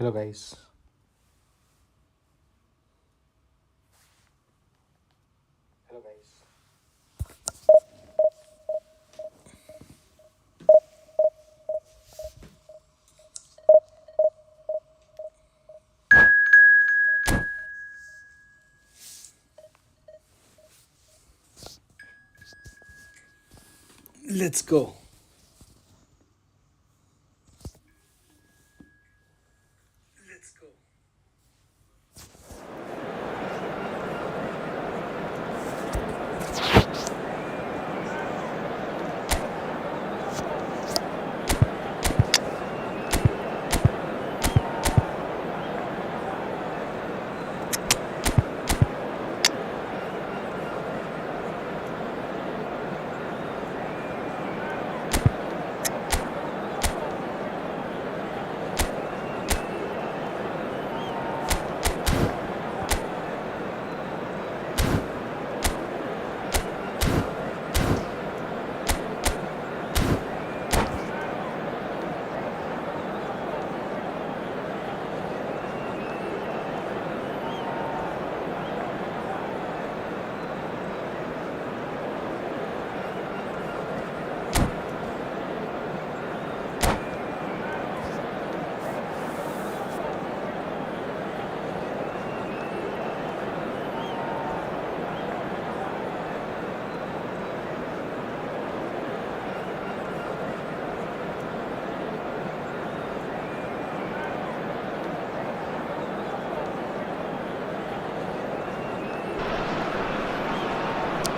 Hello guys. Let's go.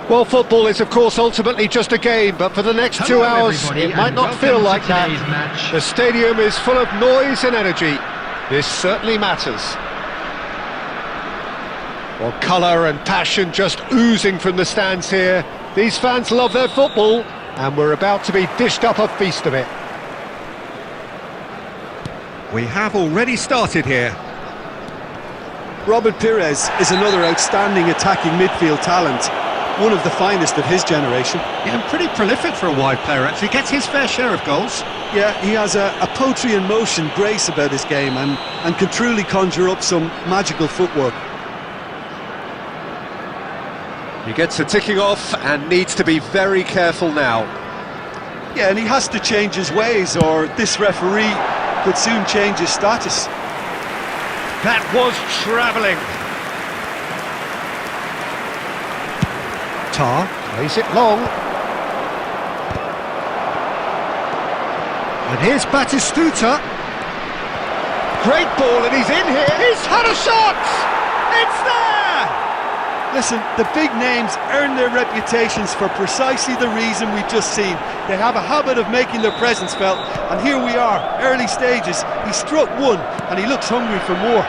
Well, football is, of course, ultimately just a game, but for the next 2 hours, it might not feel like that. The stadium is full of noise and energy. This certainly matters. Well, colour and passion just oozing from the stands here. These fans love their football, and we're about to be dished up a feast of it. We have already started here. Robert Pires is another outstanding attacking midfield talent. One of the finest of his generation. Yeah, and pretty prolific for a wide player, actually. Gets his fair share of goals. Yeah, he has a poetry in motion grace about his game and can truly conjure up some magical footwork. He gets a ticking off and needs to be very careful now. Yeah, and he has to change his ways or this referee could soon change his status. That was travelling. Tar plays it long. And here's Batistuta. Great ball, and he's in here. He's had a shot! It's there! Listen, the big names earn their reputations for precisely the reason we've just seen. They have a habit of making their presence felt, and here we are, early stages. He struck one, and he looks hungry for more.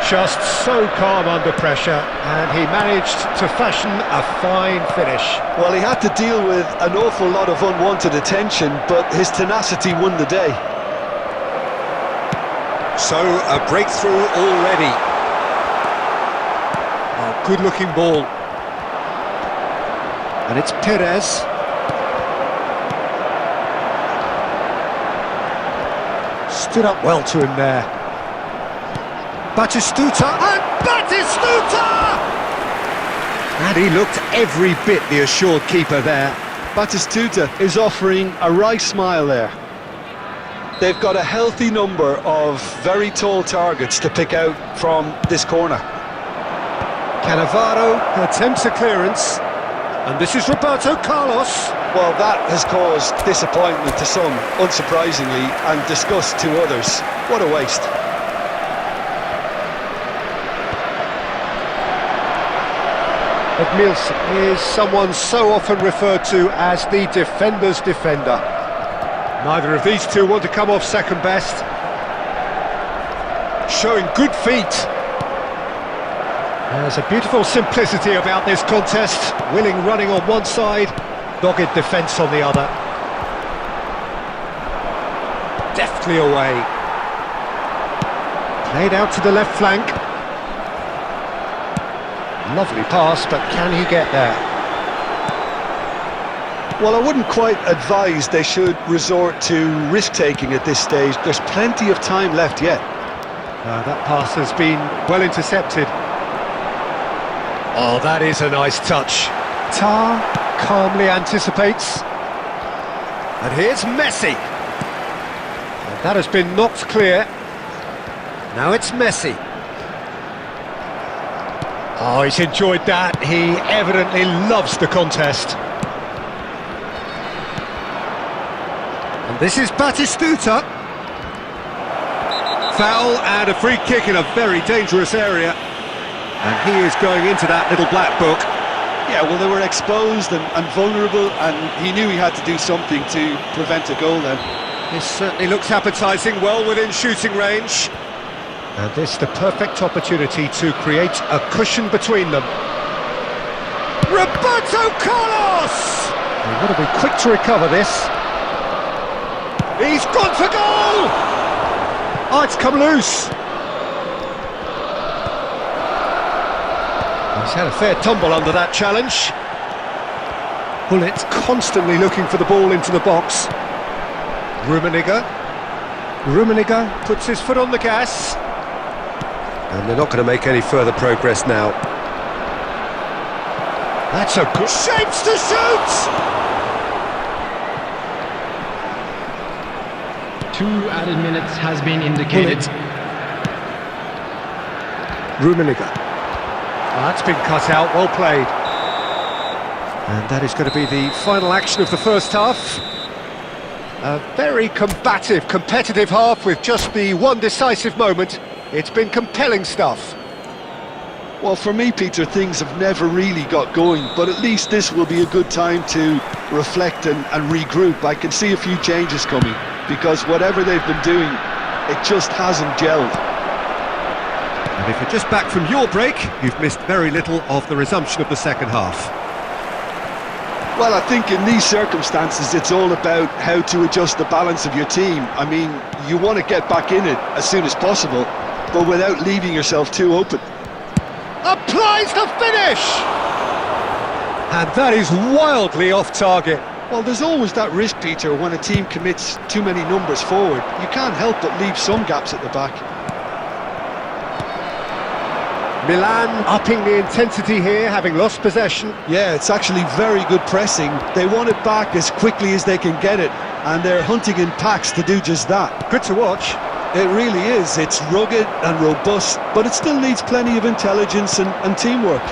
Just so calm under pressure, and he managed to fashion a fine finish. Well, he had to deal with an awful lot of unwanted attention, but his tenacity won the day. So, a breakthrough already. Oh, good-looking ball. And it's Pires. Stood up well to him there. Batistuta, and Batistuta! And he looked every bit the assured keeper there. Batistuta is offering a wry smile there. They've got a healthy number of very tall targets to pick out from this corner. Cannavaro attempts a clearance, and this is Roberto Carlos. Well, that has caused disappointment to some, unsurprisingly, and disgust to others. What a waste. Edmilson is someone so often referred to as the defender's defender. Neither of these two want to come off second best. Showing good feet. There's a beautiful simplicity about this contest. Willing running on one side, dogged defence on the other. Deftly away. Played out to the left flank. Lovely pass, but can he get there? Well, I wouldn't quite advise they should resort to risk-taking at this stage. There's plenty of time left yet. That pass has been well intercepted. Oh, that is a nice touch. Tar calmly anticipates. And here's Messi. And that has been knocked clear. Now it's Messi. Oh, he's enjoyed that. He evidently loves the contest. And this is Batistuta. Foul and a free kick in a very dangerous area. And he is going into that little black book. Yeah, well, they were exposed and vulnerable, and he knew he had to do something to prevent a goal then. This certainly looks appetising, well within shooting range. And this the perfect opportunity to create a cushion between them. Roberto Carlos! They've got to be quick to recover this. He's gone for goal! Oh, it's come loose. He's had a fair tumble under that challenge. Bullet constantly looking for the ball into the box. Rummenigge puts his foot on the gas. And they're not going to make any further progress now. That's a good... Shapes to shoot! 2 added minutes has been indicated. Rummenigge. That's been cut out, well played. And that is going to be the final action of the first half. A very combative, competitive half with just the one decisive moment. It's been compelling stuff. Well, for me, Peter, things have never really got going, but at least this will be a good time to reflect and regroup. I can see a few changes coming, because whatever they've been doing, it just hasn't gelled. And if you're just back from your break, you've missed very little of the resumption of the second half. Well, I think in these circumstances, it's all about how to adjust the balance of your team. I mean, you want to get back in it as soon as possible, but without leaving yourself too open. Applies the finish! And that is wildly off target. Well, there's always that risk, Peter, when a team commits too many numbers forward. You can't help but leave some gaps at the back. Milan upping the intensity here, having lost possession. Yeah, it's actually very good pressing. They want it back as quickly as they can get it, and they're hunting in packs to do just that. Good to watch. It really is. It's rugged and robust, but it still needs plenty of intelligence and teamwork.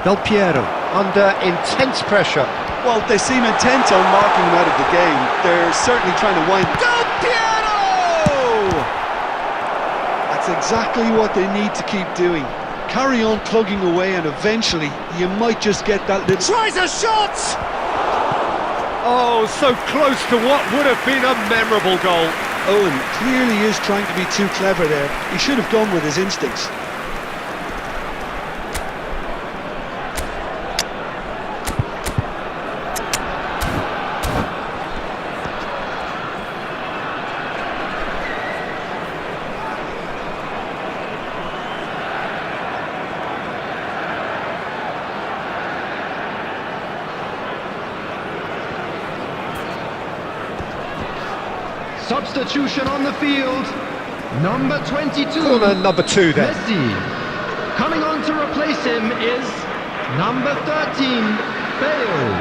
Del Piero under intense pressure. Well, they seem intent on marking him out of the game. They're certainly trying to wind... Del Piero! That's exactly what they need to keep doing. Carry on plugging away, and eventually you might just get that little... Tries a shot! Oh, so close to what would have been a memorable goal. Owen clearly is trying to be too clever there. He should have gone with his instincts. Substitution on the field, number 22. Corner number 2 then. Messi. Coming on to replace him is number 13, Bale.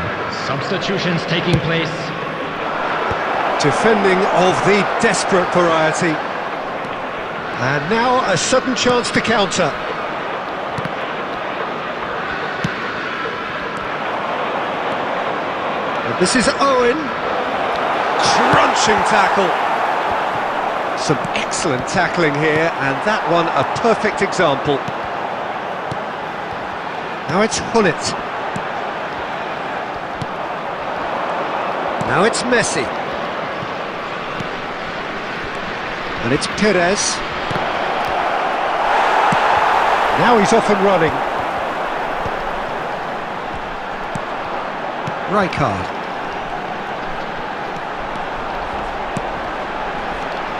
Substitutions taking place. Defending of the desperate variety. And now a sudden chance to counter. And this is Owen. Crunching tackle. Some excellent tackling here, and that one a perfect example. Now it's Hullet. Now it's Messi. And it's Perez. Now he's off and running. Rijkaard.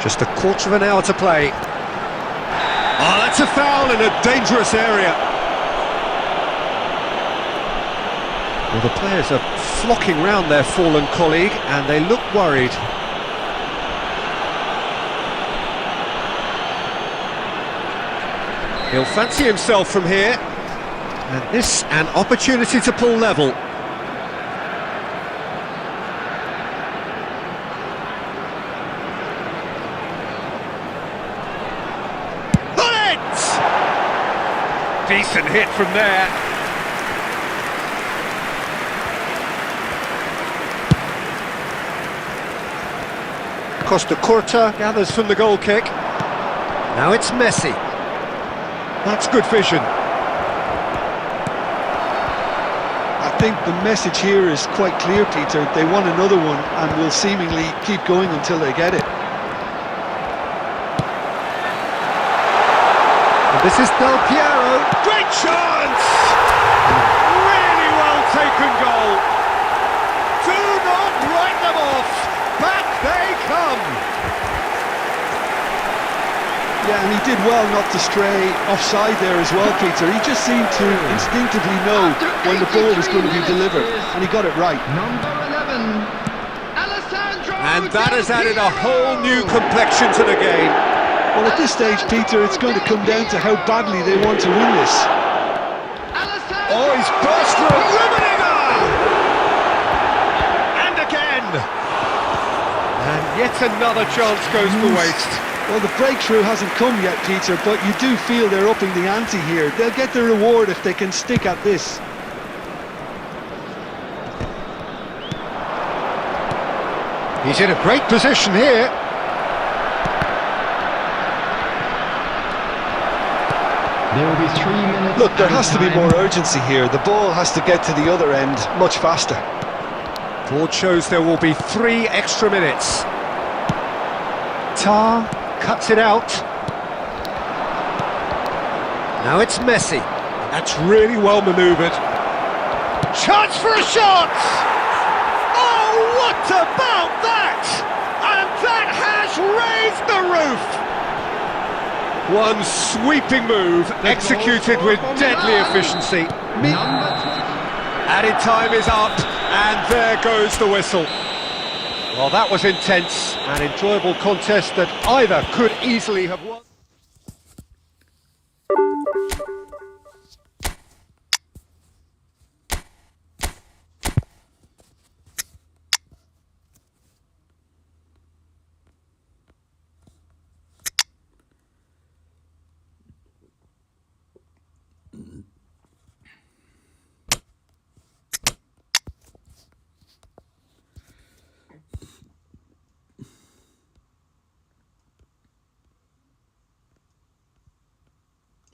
Just a quarter of an hour to play. Oh, that's a foul in a dangerous area. Well, the players are flocking round their fallen colleague and they look worried. He'll fancy himself from here. And this an opportunity to pull level. Decent hit from there. Costa Curta gathers from the goal kick. Now it's Messi. That's good vision. I think the message here is quite clear, Peter. They want another one and will seemingly keep going until they get it. And this is Del Piero. Great chance! Really well taken goal. Do not write them off. Back they come. Yeah, and he did well not to stray offside there as well, Peter. He just seemed to instinctively know when the ball was going to be delivered, and he got it right. Number 11, Alessandro. And that has added a whole new complexion to the game. Well, at this stage, Peter, it's going to come down to how badly they want to win this. Oh, he's burst through a Rubeninger! And again! And yet another chance goes to waste. Well, the breakthrough hasn't come yet, Peter, but you do feel they're upping the ante here. They'll get the reward if they can stick at this. He's in a great position here. There will be 3 minutes. Look, there has to be more urgency here. The ball has to get to the other end much faster. Board shows there will be 3 extra minutes. Tar cuts it out. Now it's Messi. That's really well manoeuvred. Chance for a shot! Oh, what about that? And that has raised the roof! One sweeping move, executed with deadly efficiency. Added time is up, and there goes the whistle. Well, that was intense, an enjoyable contest that either could easily have won.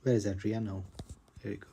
Where is Adria now? Here you go.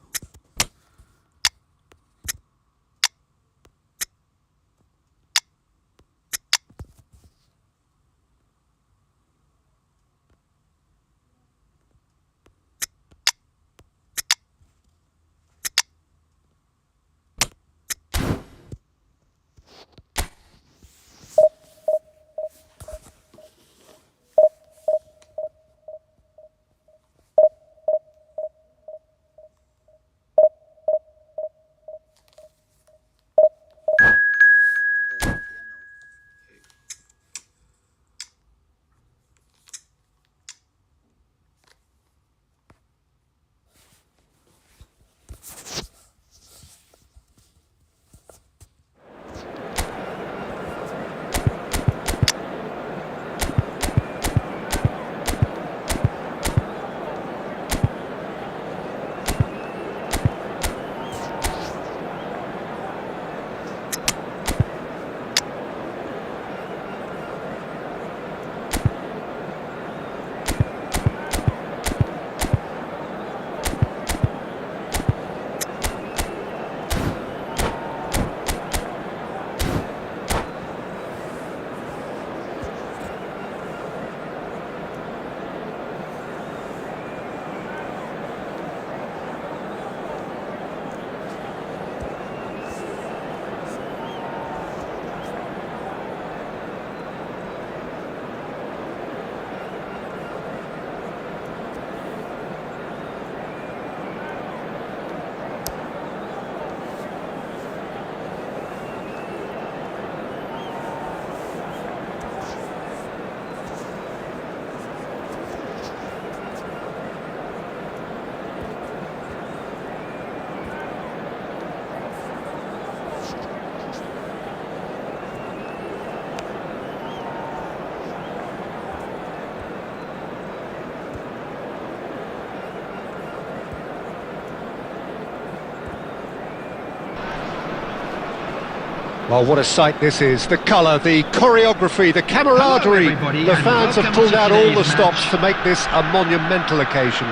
Well, what a sight this is. The colour, the choreography, the camaraderie. Hello, everybody, The and fans have welcome pulled to out all the today's stops match. to make this a monumental occasion.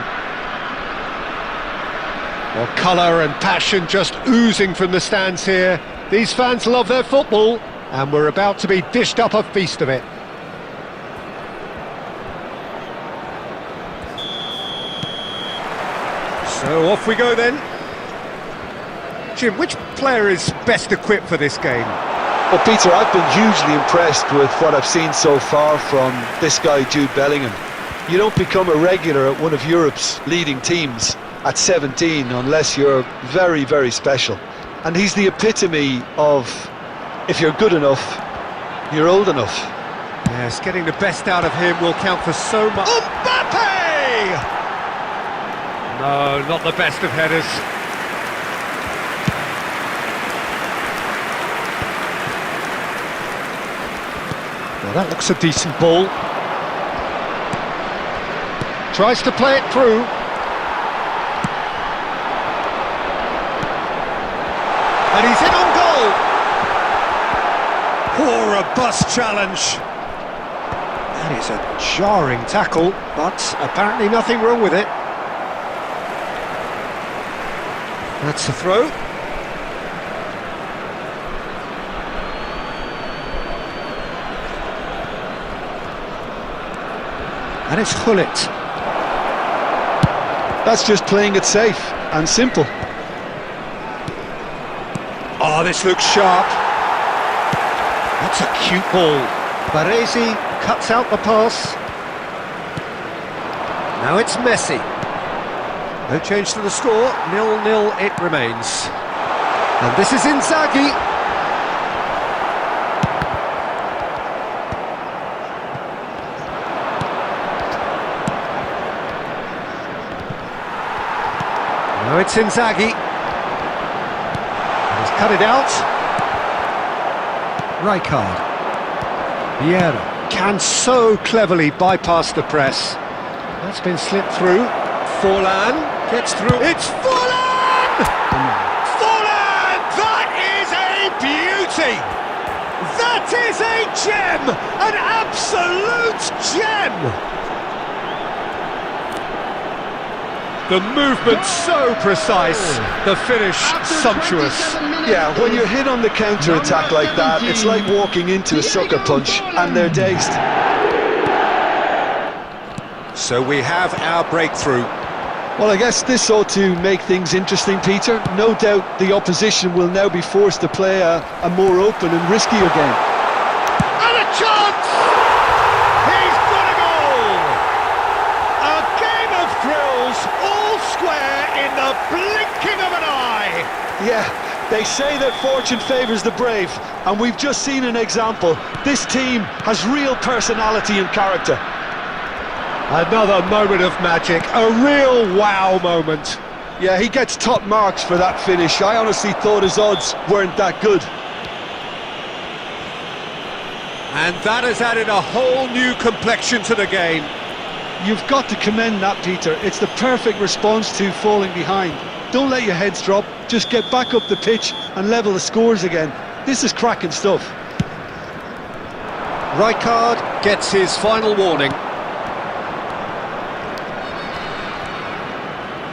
Well, colour and passion just oozing from the stands here. These fans love their football, and we're about to be dished up a feast of it. So off we go then. Jim, which player is best equipped for this game? Well, Peter, I've been hugely impressed with what I've seen so far from this guy, Jude Bellingham. You don't become a regular at one of Europe's leading teams at 17 unless you're very, very special. And he's the epitome of, if you're good enough, you're old enough. Yes, getting the best out of him will count for so much. Mbappe! No, not the best of headers. Well, that looks a decent ball. Tries to play it through. And he's in on goal! Oh, a bust challenge. That is a jarring tackle, but apparently nothing wrong with it. That's a throw. And it's Hullet. That's just playing it safe and simple. Oh, this looks sharp. That's a cute ball. Baresi cuts out the pass. Now it's Messi. No change to the score, 0-0 it remains. And this is Inzaghi. Now it's Inzaghi. He's cut it out. Rijkaard. Vieira can so cleverly bypass the press. That's been slipped through. Forlan gets through. It's Forlan! Forlan! That is a beauty! That is a gem! An absolute gem! The movement so precise, the finish sumptuous. Yeah, when you're hit on the counter-attack like that, it's like walking into a sucker punch and they're dazed. So we have our breakthrough. Well, I guess this ought to make things interesting, Peter. No doubt the opposition will now be forced to play a more open and riskier game. And a chance! He's got a goal! A game of thrills, all square in the blinking of an eye! Yeah, they say that fortune favours the brave, and we've just seen an example. This team has real personality and character. Another moment of magic, a real wow moment. Yeah, he gets top marks for that finish. I honestly thought his odds weren't that good. And that has added a whole new complexion to the game. You've got to commend that, Peter. It's the perfect response to falling behind. Don't let your heads drop, just get back up the pitch and level the scores again. This is cracking stuff. Rijkaard gets his final warning.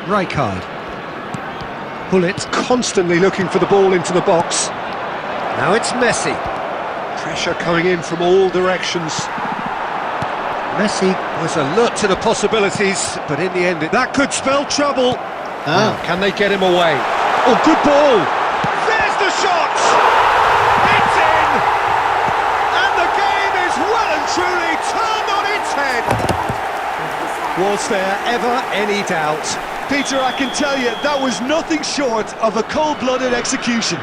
Rijkaard. Hullet constantly looking for the ball into the box. Now it's Messi. Pressure coming in from all directions. Messi was alert to the possibilities, but in the end, that could spell trouble. Now, can they get him away? Oh, good ball! There's the shot! It's in! And the game is well and truly turned on its head! Was there ever any doubt? Peter, I can tell you, that was nothing short of a cold-blooded execution.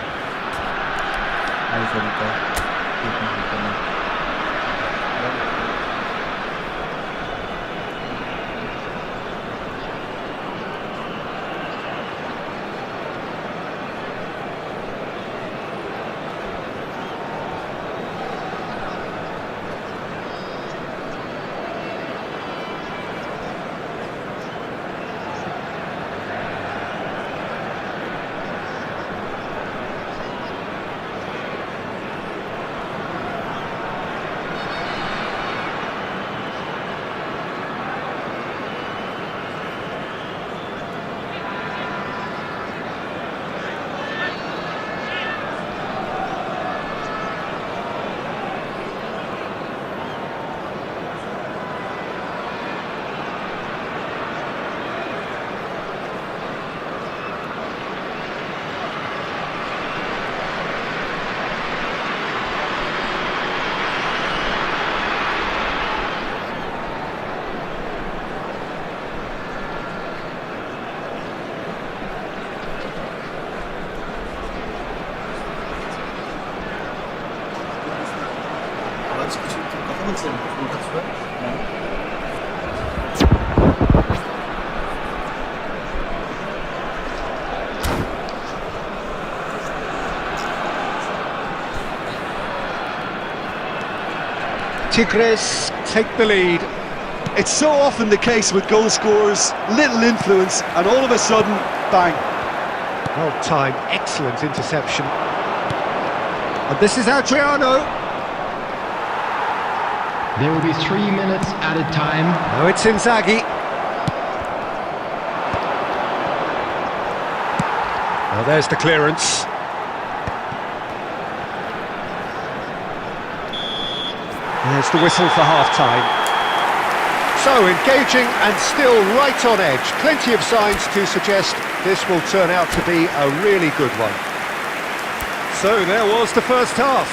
Tigres take the lead. It's so often the case with goal scorers, little influence, and all of a sudden, bang. Well timed, excellent interception. And this is Adriano. There will be 3 minutes added time. Now it's Inzaghi. Now there's the clearance. There's the whistle for half-time. So engaging and still right on edge. Plenty of signs to suggest this will turn out to be a really good one. So there was the first half.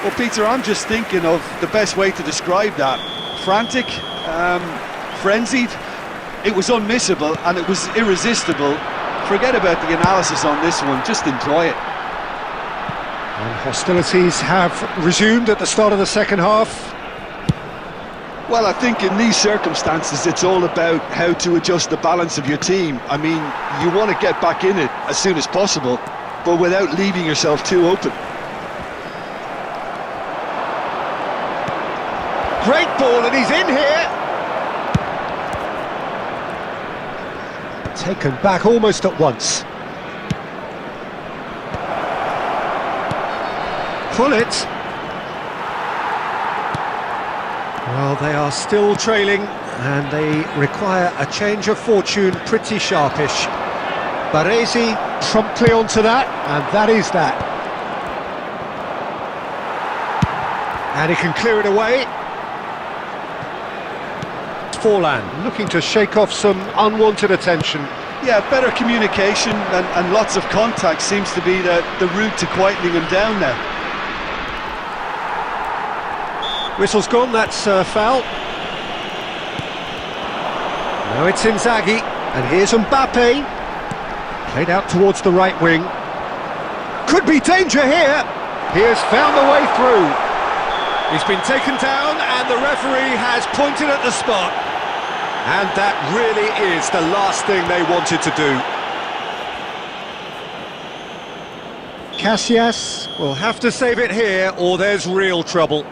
Well, Peter, I'm just thinking of the best way to describe that. Frantic, frenzied. It was unmissable and it was irresistible. Forget about the analysis on this one, just enjoy it. And hostilities have resumed at the start of the second half. Well, I think in these circumstances it's all about how to adjust the balance of your team. I mean, you want to get back in it as soon as possible, but without leaving yourself too open. Great ball, and he's in here. Taken back almost at once. Pull it. Well, they are still trailing, and they require a change of fortune pretty sharpish. Baresi promptly onto that, and that is that. And he can clear it away. Forlan looking to shake off some unwanted attention. Yeah, better communication and lots of contact seems to be the route to quietening him down now. Whistle's gone, that's foul. Now it's Inzaghi, and here's Mbappe. Played out towards the right wing. Could be danger here. He has found the way through. He's been taken down, and the referee has pointed at the spot. And that really is the last thing they wanted to do. Casillas will have to save it here, or there's real trouble.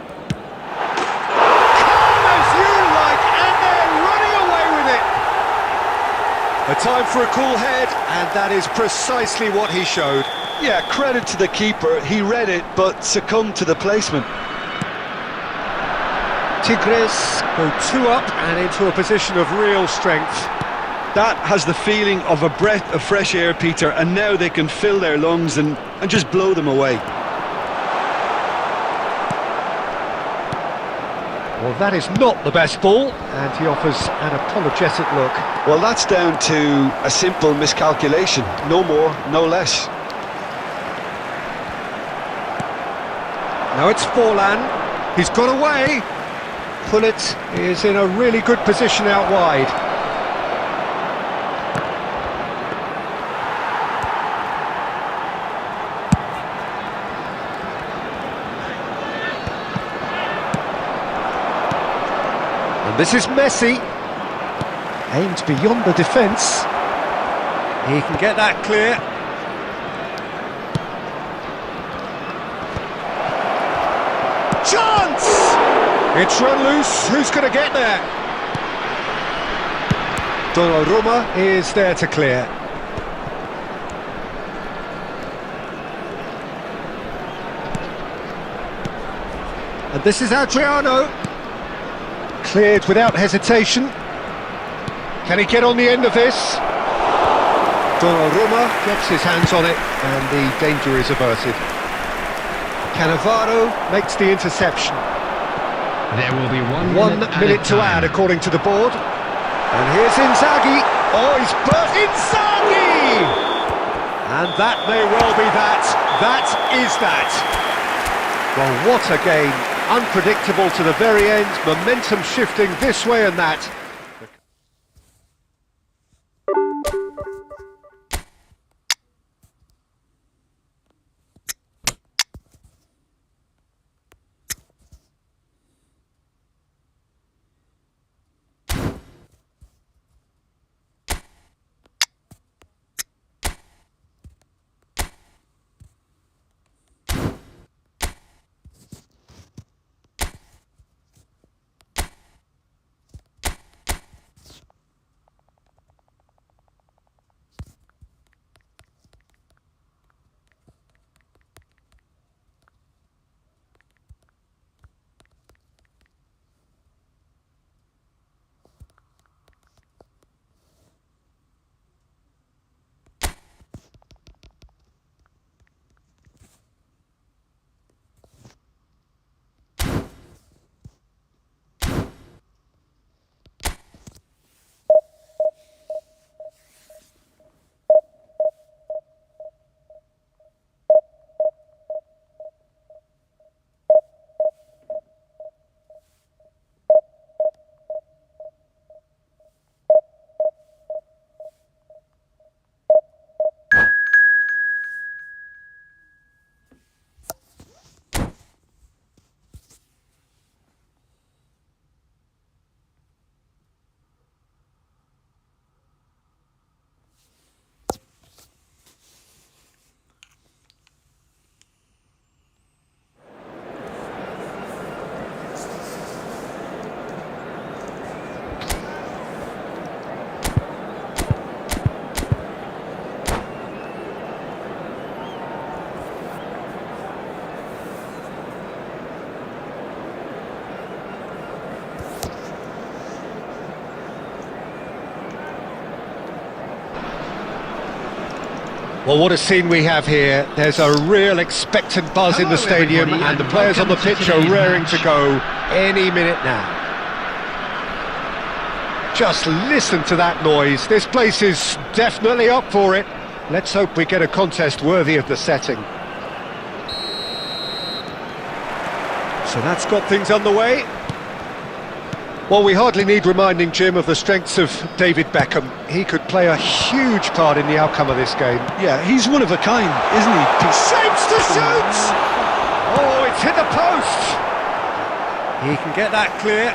A time for a cool head, and that is precisely what he showed. Yeah, credit to the keeper, he read it, but succumbed to the placement. Tigres go 2 up and into a position of real strength. That has the feeling of a breath of fresh air, Peter, and now they can fill their lungs and just blow them away. Well, that is not the best ball, and he offers an apologetic look. Well, that's down to a simple miscalculation, no more, no less. Now it's Forlan, he's got away. Pullet is in a really good position out wide. This is Messi, aimed beyond the defence. He can get that clear. Chance! It's run loose, who's going to get there? Donnarumma is there to clear. And this is Adriano. Cleared without hesitation. Can he get on the end of this? Donnarumma gets his hands on it and the danger is averted. Cannavaro makes the interception. There will be 1 minute to add according to the board. And here's Inzaghi. Oh, he's burst Inzaghi! And that may well be that. That is that. Well, what a game. Unpredictable to the very end, momentum shifting this way and that. Well, what a scene we have here. There's a real expectant buzz in the Hello, stadium, everybody, and the and players on the welcome to pitch are today's raring match. to go any minute now. Just listen to that noise. This place is definitely up for it. Let's hope we get a contest worthy of the setting. So that's got things underway. Well, we hardly need reminding, Jim, of the strengths of David Beckham. He could play a huge part in the outcome of this game. Yeah, he's one of a kind, isn't he? Shapes to shoot! Oh, it's hit the post! He can get that clear.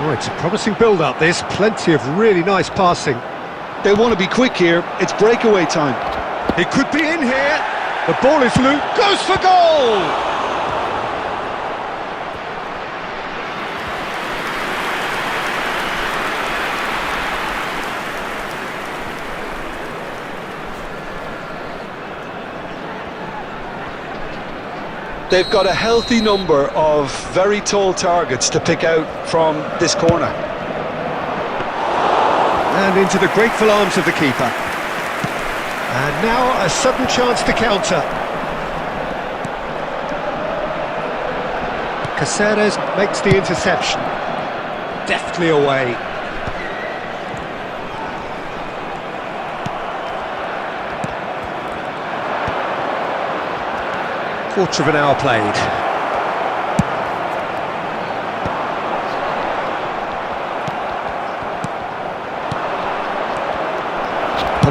Oh, it's a promising build-up, this. Plenty of really nice passing. They want to be quick here. It's breakaway time. He could be in here. The ball is loose. Goes for goal! They've got a healthy number of very tall targets to pick out from this corner. And into the grateful arms of the keeper. And now a sudden chance to counter. Caceres makes the interception. Deftly away. Quarter of an hour played.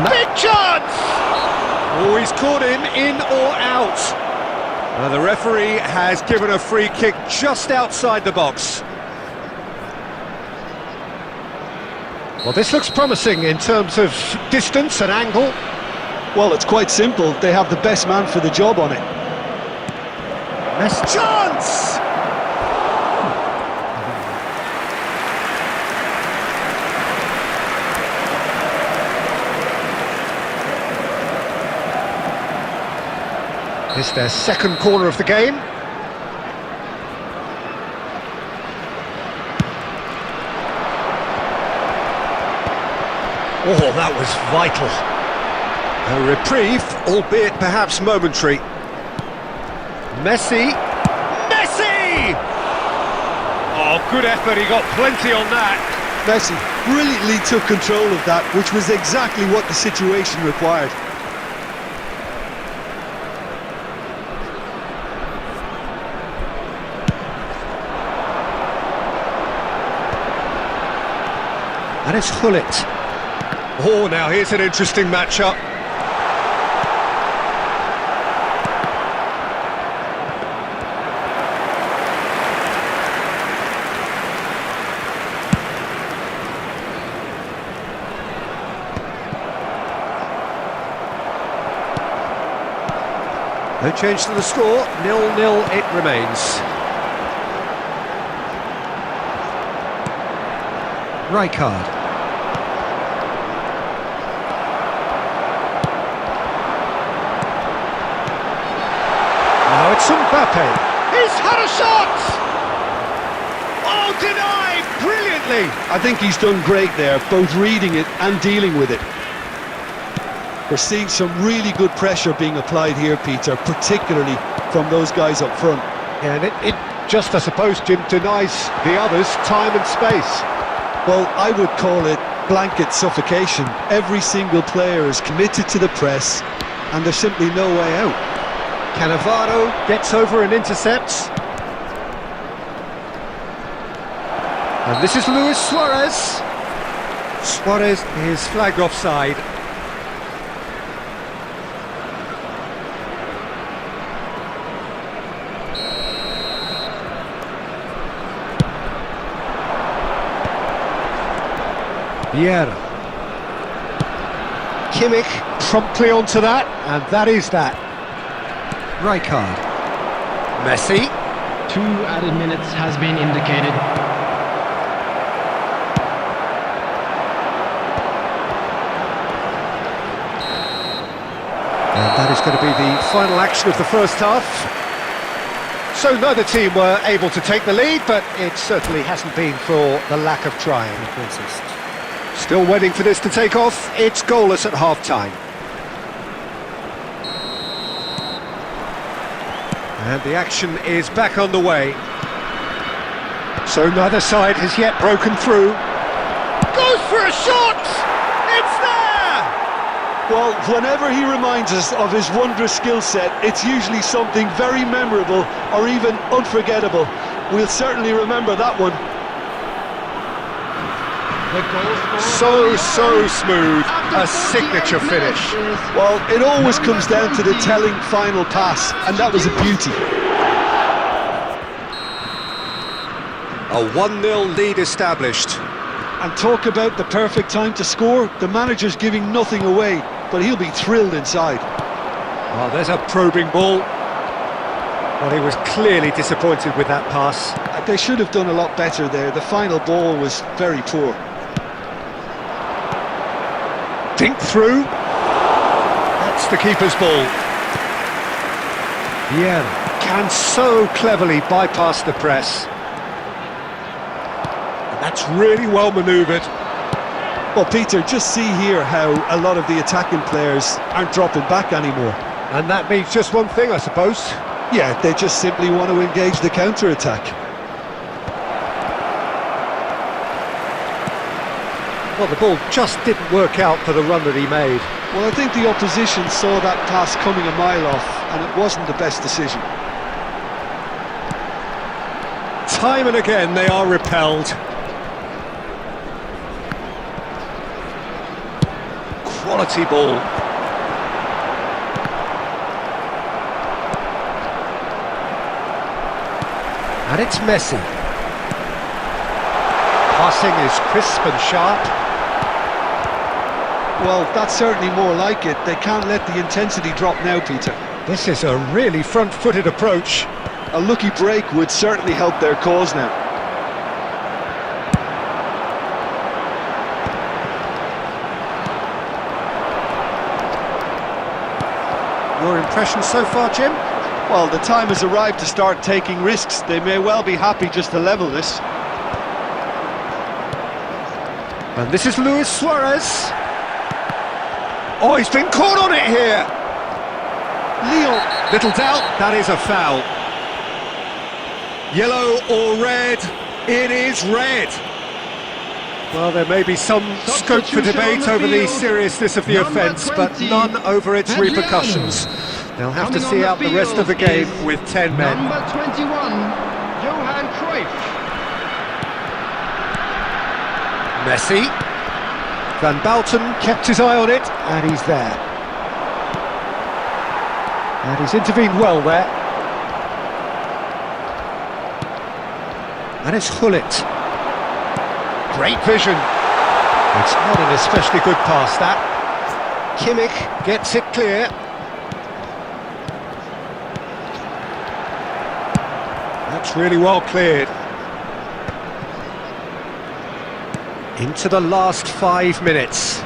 Big chance! Oh, he's caught him in or out. The referee has given a free kick just outside the box. Well, this looks promising in terms of distance and angle. Well, it's quite simple. They have the best man for the job on it. Best chance! It's their second corner of the game. Oh, that was vital. A reprieve, albeit perhaps momentary. Messi! Messi! Oh, good effort, he got plenty on that. Messi brilliantly took control of that, which was exactly what the situation required. And it's Hullet. Oh, now here's an interesting matchup. No change to the score, 0-0 it remains. Rijkaard. Now it's Mbappe. He's had a shot! Oh, denied brilliantly! I think he's done great there, both reading it and dealing with it. We're seeing some really good pressure being applied here, Peter, particularly from those guys up front. Yeah, and it just, I suppose, Jim, denies the others time and space. Well, I would call it blanket suffocation. Every single player is committed to the press, and there's simply no way out. Cannavaro gets over and intercepts. And this is Luis Suarez. Suarez is flagged offside. Vieira. Kimmich promptly onto that, and that is that. Rijkaard. Messi. 2 added minutes has been indicated. And that is going to be the final action of the first half. So neither team were able to take the lead, but it certainly hasn't been for the lack of trying. Still waiting for this to take off. It's goalless at half-time. And the action is back underway. So neither side has yet broken through. Goes for a shot! It's there! Well, whenever he reminds us of his wondrous skill set, it's usually something very memorable or even unforgettable. We'll certainly remember that one. So smooth, a signature finish. Well, it always comes down to the telling final pass, and that was a beauty. A 1-0 lead established. And talk about the perfect time to score. The manager's giving nothing away, but he'll be thrilled inside. Oh, there's a probing ball. Well, he was clearly disappointed with that pass. They should have done a lot better there. The final ball was very poor. Dink through. That's the keeper's ball. Yeah, can so cleverly bypass the press. And that's really well manoeuvred. Well, Peter, just see here how a lot of the attacking players aren't dropping back anymore. And that means just one thing, I suppose. Yeah, they just simply want to engage the counter-attack. Well, the ball just didn't work out for the run that he made. Well, I think the opposition saw that pass coming a mile off, and it wasn't the best decision. Time and again they are repelled. Quality ball. And it's Messi. Passing is crisp and sharp. Well, that's certainly more like it. They can't let the intensity drop now, Peter. This is a really front-footed approach. A lucky break would certainly help their cause now. Your impression so far, Jim? Well, the time has arrived to start taking risks. They may well be happy just to level this. And this is Luis Suarez. Oh, he's been caught on it here. Leo. Little doubt, that is a foul. Yellow or red? It is red. Well, there may be some scope for debate over the seriousness of the offence, but none over its repercussions. They'll have to see out the rest of the game with 10 men. Number 21, Johan Cruyff. Messi. Van Bouten kept his eye on it, and he's there. And he's intervened well there. And it's Hullet. Great vision. It's not an especially good pass, that. Kimmich gets it clear. That's really well cleared. Into the last 5 minutes.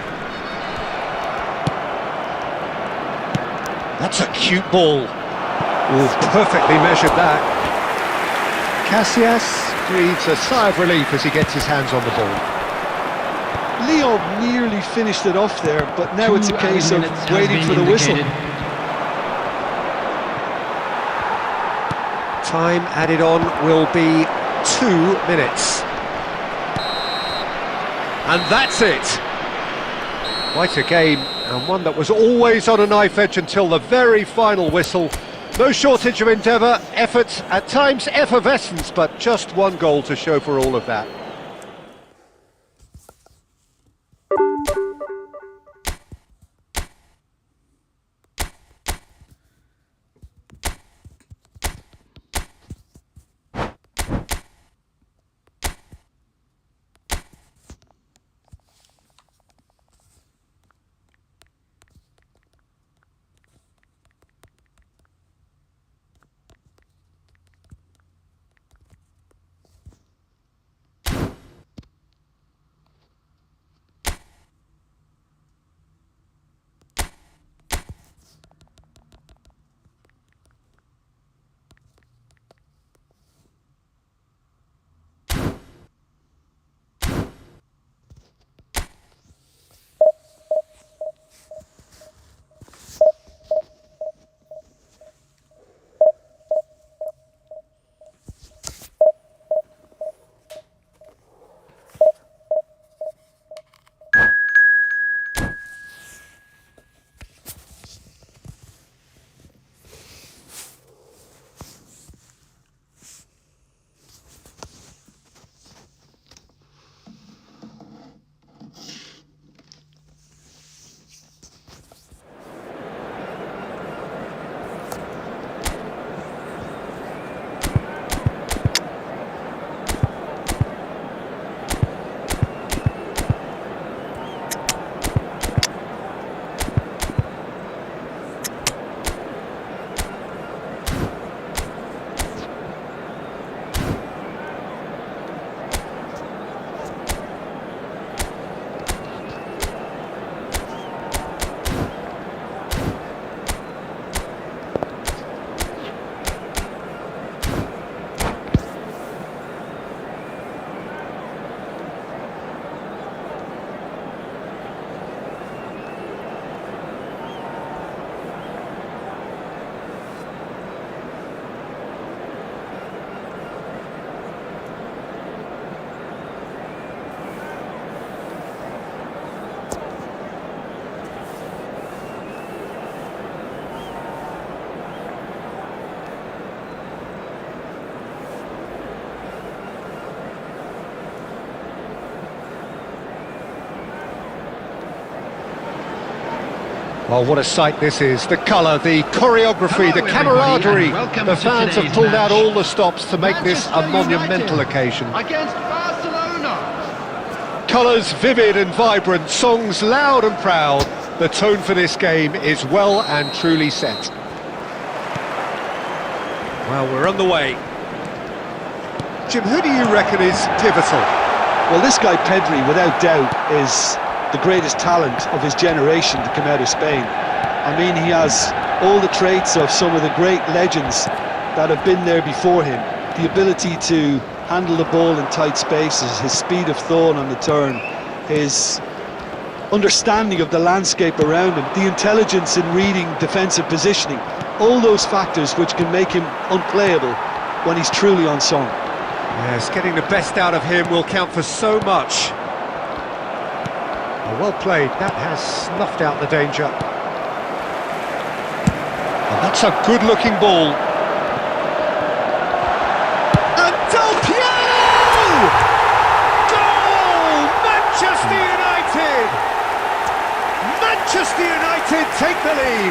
That's a cute ball. Oh, perfectly measured that. Casillas breathes a sigh of relief as he gets his hands on the ball. Leo nearly finished it off there, but now it's a case of waiting for the whistle. Time added on will be 2 minutes. And that's it. Quite a game, and one that was always on a knife edge until the very final whistle. No shortage of endeavour, effort, at times effervescence, but just one goal to show for all of that. Well, what a sight this is. The colour, the choreography, Hello, the camaraderie. everybody, and welcome The to fans have today's pulled out match. all the stops to make this a Manchester monumental United occasion. Against Barcelona. Colours vivid and vibrant, songs loud and proud. The tone for this game is well and truly set. Well, we're on the way. Jim, who do you reckon is pivotal? Well, this guy Pedri, without doubt, is the greatest talent of his generation to come out of Spain. I mean, he has all the traits of some of the great legends that have been there before him. The ability to handle the ball in tight spaces, his speed of thought on the turn, his understanding of the landscape around him, the intelligence in reading defensive positioning, all those factors which can make him unplayable when he's truly on song. Yes, getting the best out of him will count for so much. Well played, that has snuffed out the danger. And that's a good-looking ball. And Del Piero! Goal! Manchester United! Manchester United take the lead.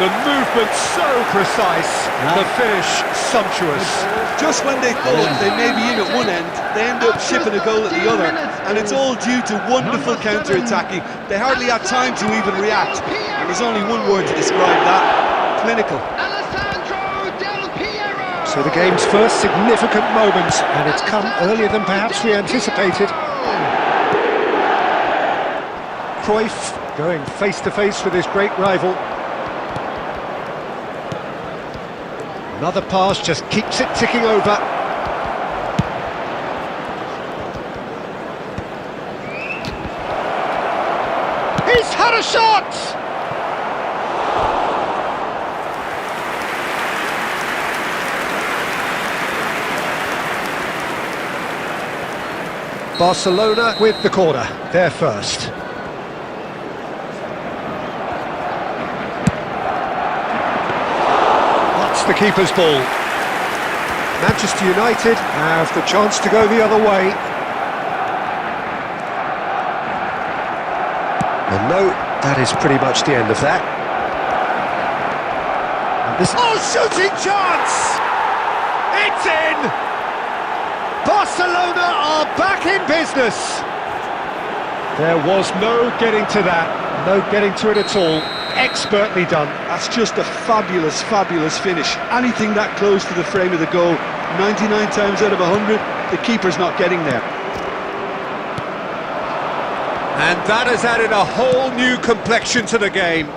The movement so precise, the finish sumptuous. Just when they thought they may be in at one end, they end up shipping a goal at the other, and it's all due to wonderful counter-attacking. They hardly had time to even react, and there's only one word to describe that: clinical. So the game's first significant moment, and it's come earlier than perhaps we anticipated. Cruyff going face-to-face with his great rival. Another pass just keeps it ticking over. He's had a shot! Barcelona with the corner, they're first. The keeper's ball. Manchester United have the chance to go the other way. And no, that is pretty much the end of that. And this shooting chance! It's in! Barcelona are back in business. There was no getting to that, no getting to it at all. Expertly done. That's just a fabulous, fabulous finish. Anything that close to the frame of the goal, 99 times out of 100, the keeper's not getting there. And that has added a whole new complexion to the game.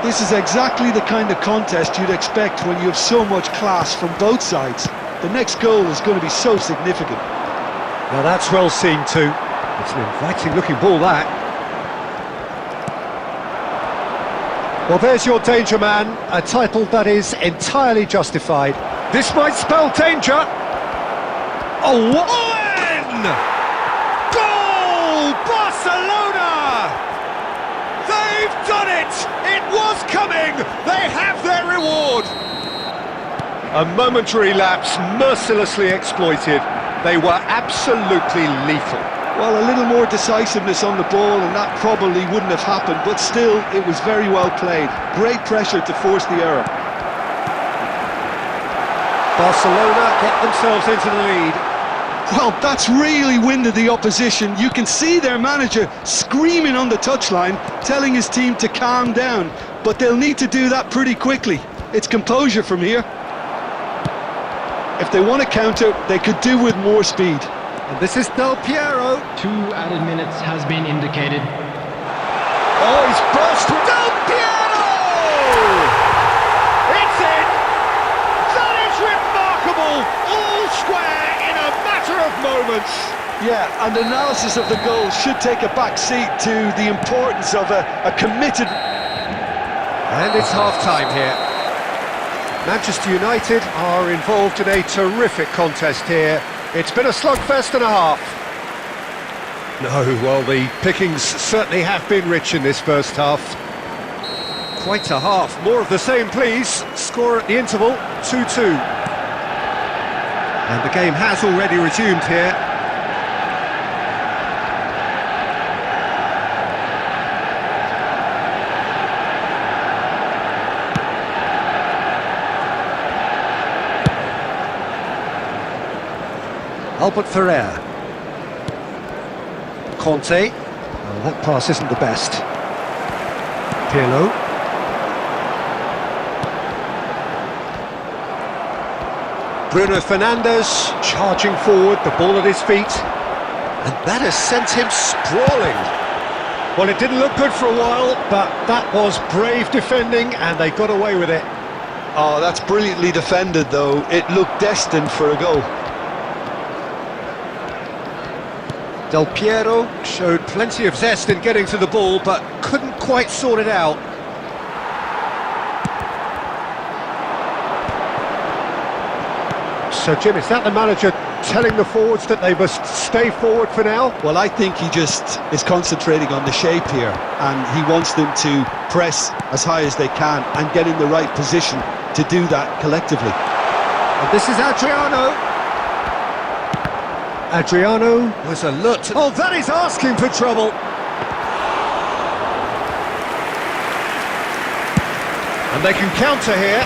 This is exactly the kind of contest you'd expect when you have so much class from both sides. The next goal is going to be so significant. Now that's well seen too. It's an inviting looking ball, that. Well, there's your danger man, a title that is entirely justified. This might spell danger. Oh, Owen! Goal! Barcelona! They've done it! It was coming! They have their reward! A momentary lapse mercilessly exploited. They were absolutely lethal. Well, a little more decisiveness on the ball and that probably wouldn't have happened, but still, it was very well played. Great pressure to force the error. Barcelona get themselves into the lead. Well, that's really winded the opposition. You can see their manager screaming on the touchline, telling his team to calm down, but they'll need to do that pretty quickly. It's composure from here. If they want to counter, they could do with more speed. And this is Del Piero. 2 added minutes has been indicated. Oh, he's burst. Del Piero! It's in! That is remarkable! All square in a matter of moments. Yeah, and analysis of the goal should take a back seat to the importance of a committed... And it's half-time here. Manchester United are involved in a terrific contest here. It's been a slugfest and a half. No, well, the pickings certainly have been rich in this first half. Quite a half. More of the same, please. Score at the interval, 2-2. And the game has already resumed here. Albert Ferrer. Conte. Oh, that pass isn't the best. Pirlo. Bruno Fernandes charging forward, the ball at his feet. And that has sent him sprawling. Well, it didn't look good for a while, but that was brave defending and they got away with it. Oh, that's brilliantly defended, though. It looked destined for a goal. Del Piero showed plenty of zest in getting to the ball, but couldn't quite sort it out. So, Jim, is that the manager telling the forwards that they must stay forward for now? Well, I think he just is concentrating on the shape here, and he wants them to press as high as they can and get in the right position to do that collectively. And this is Adriano. Adriano was alert. Oh, that is asking for trouble. And they can counter here.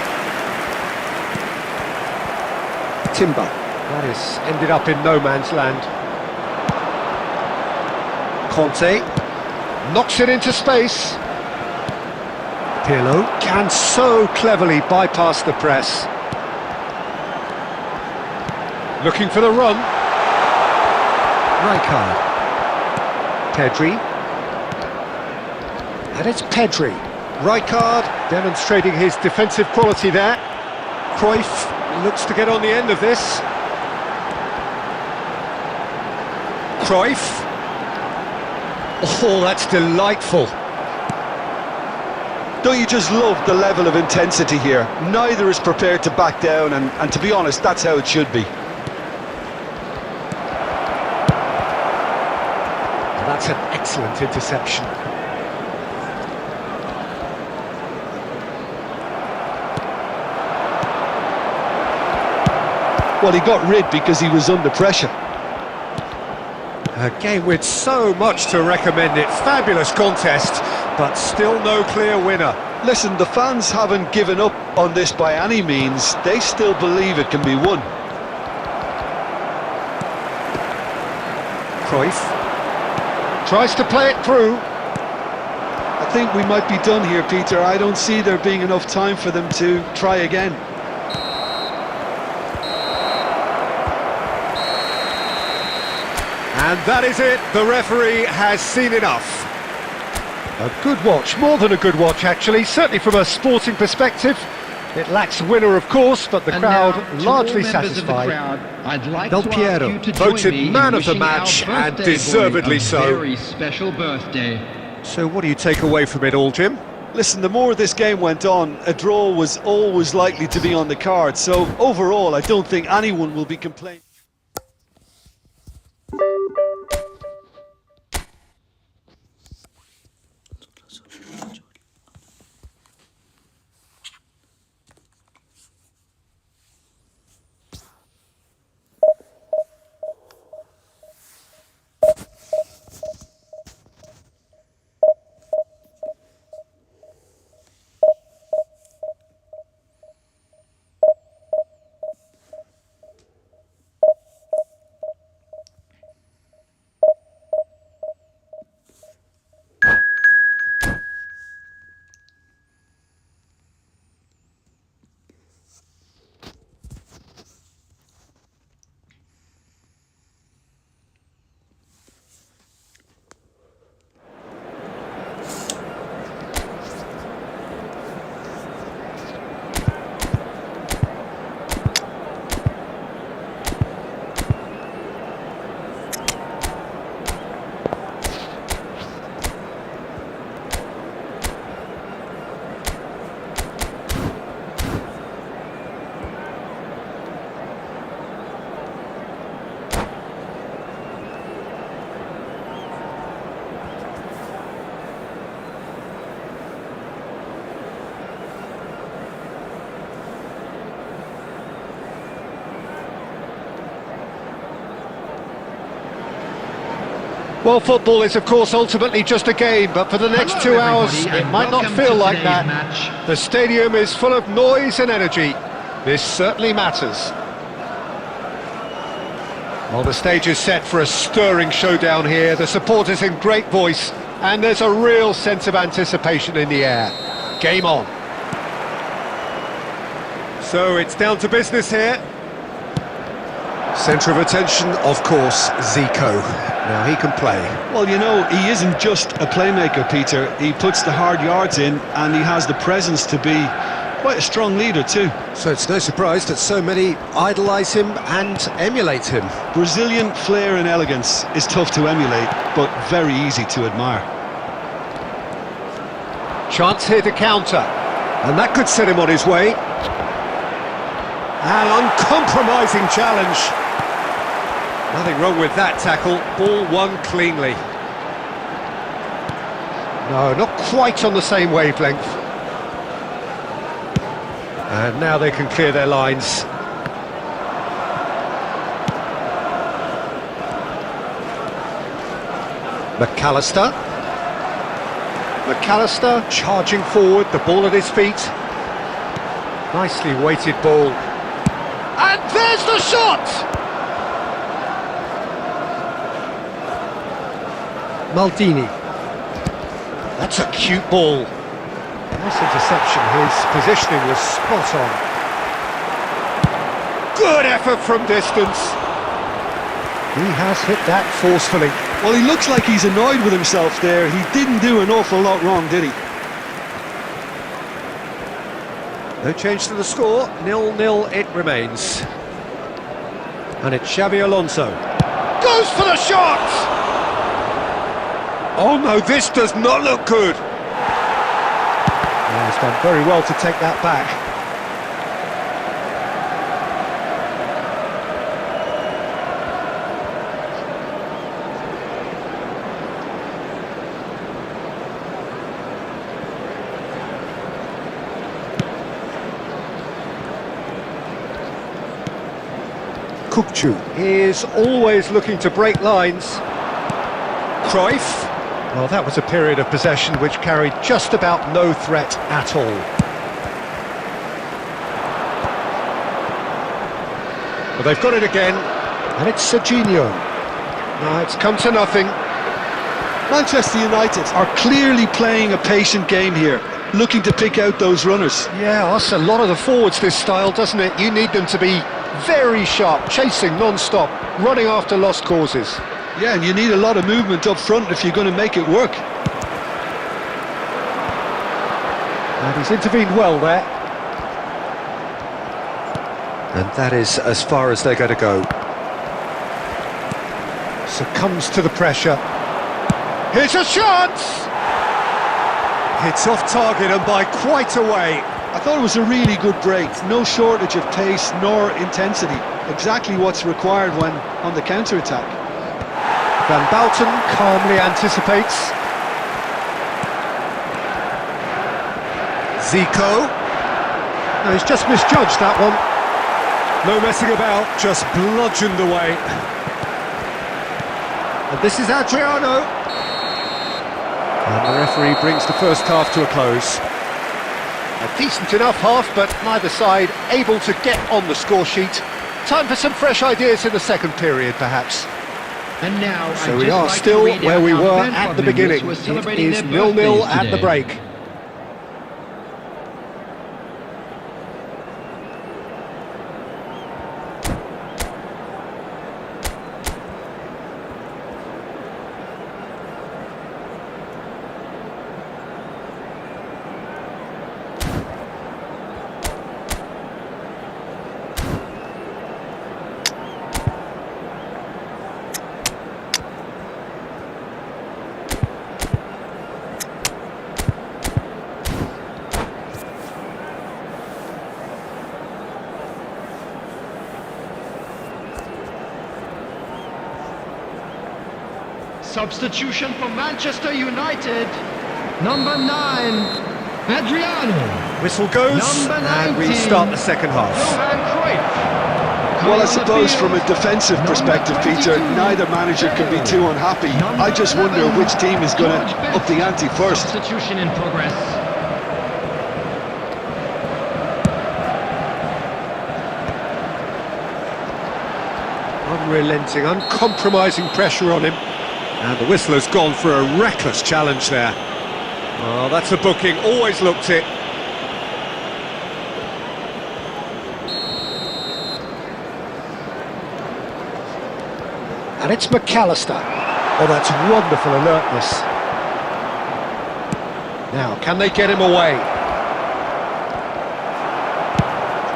Timber. That is ended up in no man's land. Conte knocks it into space. Pirlo can so cleverly bypass the press. Looking for the run. Rijkaard. Pedri. And it's Pedri. Rijkaard demonstrating his defensive quality there. Cruyff looks to get on the end of this. Cruyff. Oh, that's delightful. Don't you just love the level of intensity here? Neither is prepared to back down, and to be honest, that's how it should be. That's an excellent interception. Well, he got rid because he was under pressure. A game with so much to recommend it. Fabulous contest, but still no clear winner. Listen, the fans haven't given up on this by any means. They still believe it can be won. Cruyff tries to play it through. I think we might be done here, Peter. I don't see there being enough time for them to try again. And that is it. The referee has seen enough. A good watch, more than a good watch actually, certainly from a sporting perspective. It lacks winner, of course, but the crowd largely satisfied. I'd like Del to Piero ask you to voted join me in man of the wishing match, our and birthday deservedly boy a so. Very special birthday. So what do you take away from it all, Jim? Listen, the more this game went on, a draw was always likely to be on the card. So overall, I don't think anyone will be complaining. Well, football is, of course, ultimately just a game, but for the next 2 hours, it might not feel like that. The stadium is full of noise and energy. This certainly matters. Well, the stage is set for a stirring showdown here. The supporters in great voice, and there's a real sense of anticipation in the air. Game on. So it's down to business here. Centre of attention, of course, Zico. Now he can play. Well, you know, he isn't just a playmaker, Peter. He puts the hard yards in, and he has the presence to be quite a strong leader too. So it's no surprise that so many idolise him and emulate him. Brazilian flair and elegance is tough to emulate, but very easy to admire. Chance here to counter, and that could set him on his way. An uncompromising challenge. Nothing wrong with that tackle, ball won cleanly. No, not quite on the same wavelength. And now they can clear their lines. McAllister charging forward, the ball at his feet. Nicely weighted ball. And there's the shot! Maldini. That's a cute ball. Nice interception, his positioning was spot on. Good effort from distance. He has hit that forcefully. Well, he looks like he's annoyed with himself there. He didn't do an awful lot wrong, did he? No change to the score, 0-0 it remains. And it's Xabi Alonso. Goes for the shot! Oh no, this does not look good. Yeah, he's done very well to take that back. Kukcu is always looking to break lines. Cruyff. Well, that was a period of possession which carried just about no threat at all. But they've got it again, and it's Serginho. No, it's come to nothing. Manchester United are clearly playing a patient game here, looking to pick out those runners. Yeah, that's a lot of the forwards, this style, doesn't it? You need them to be very sharp, chasing non-stop, running after lost causes. Yeah, and you need a lot of movement up front if you're going to make it work. And he's intervened well there. And that is as far as they're going to go. Succumbs to the pressure. Here's a chance! It's off target and by quite a way. I thought it was a really good break. No shortage of pace nor intensity. Exactly what's required when on the counter-attack. Van Bouten calmly anticipates. Zico. No, he's just misjudged that one. No messing about, just bludgeoned away. And this is Adriano. And the referee brings the first half to a close. A decent enough half, but neither side able to get on the score sheet. Time for some fresh ideas in the second period, perhaps. And now, So we are still where we were at the beginning. It is 0-0 at the break. Substitution for Manchester United. Number 9, Adriano. Whistle goes, Number and we 19, start the second half. Johan Cruyff. Well, I Coming on the suppose field, from a defensive number perspective, Peter, 22, neither manager can be too unhappy. Number I just wonder 11, which team is going to George up the ante first. Substitution in progress. Unrelenting, uncompromising pressure on him. And the whistler's gone for a reckless challenge there. Oh, that's a booking, always looked it. And it's McAllister. Oh, that's wonderful alertness. Now, can they get him away?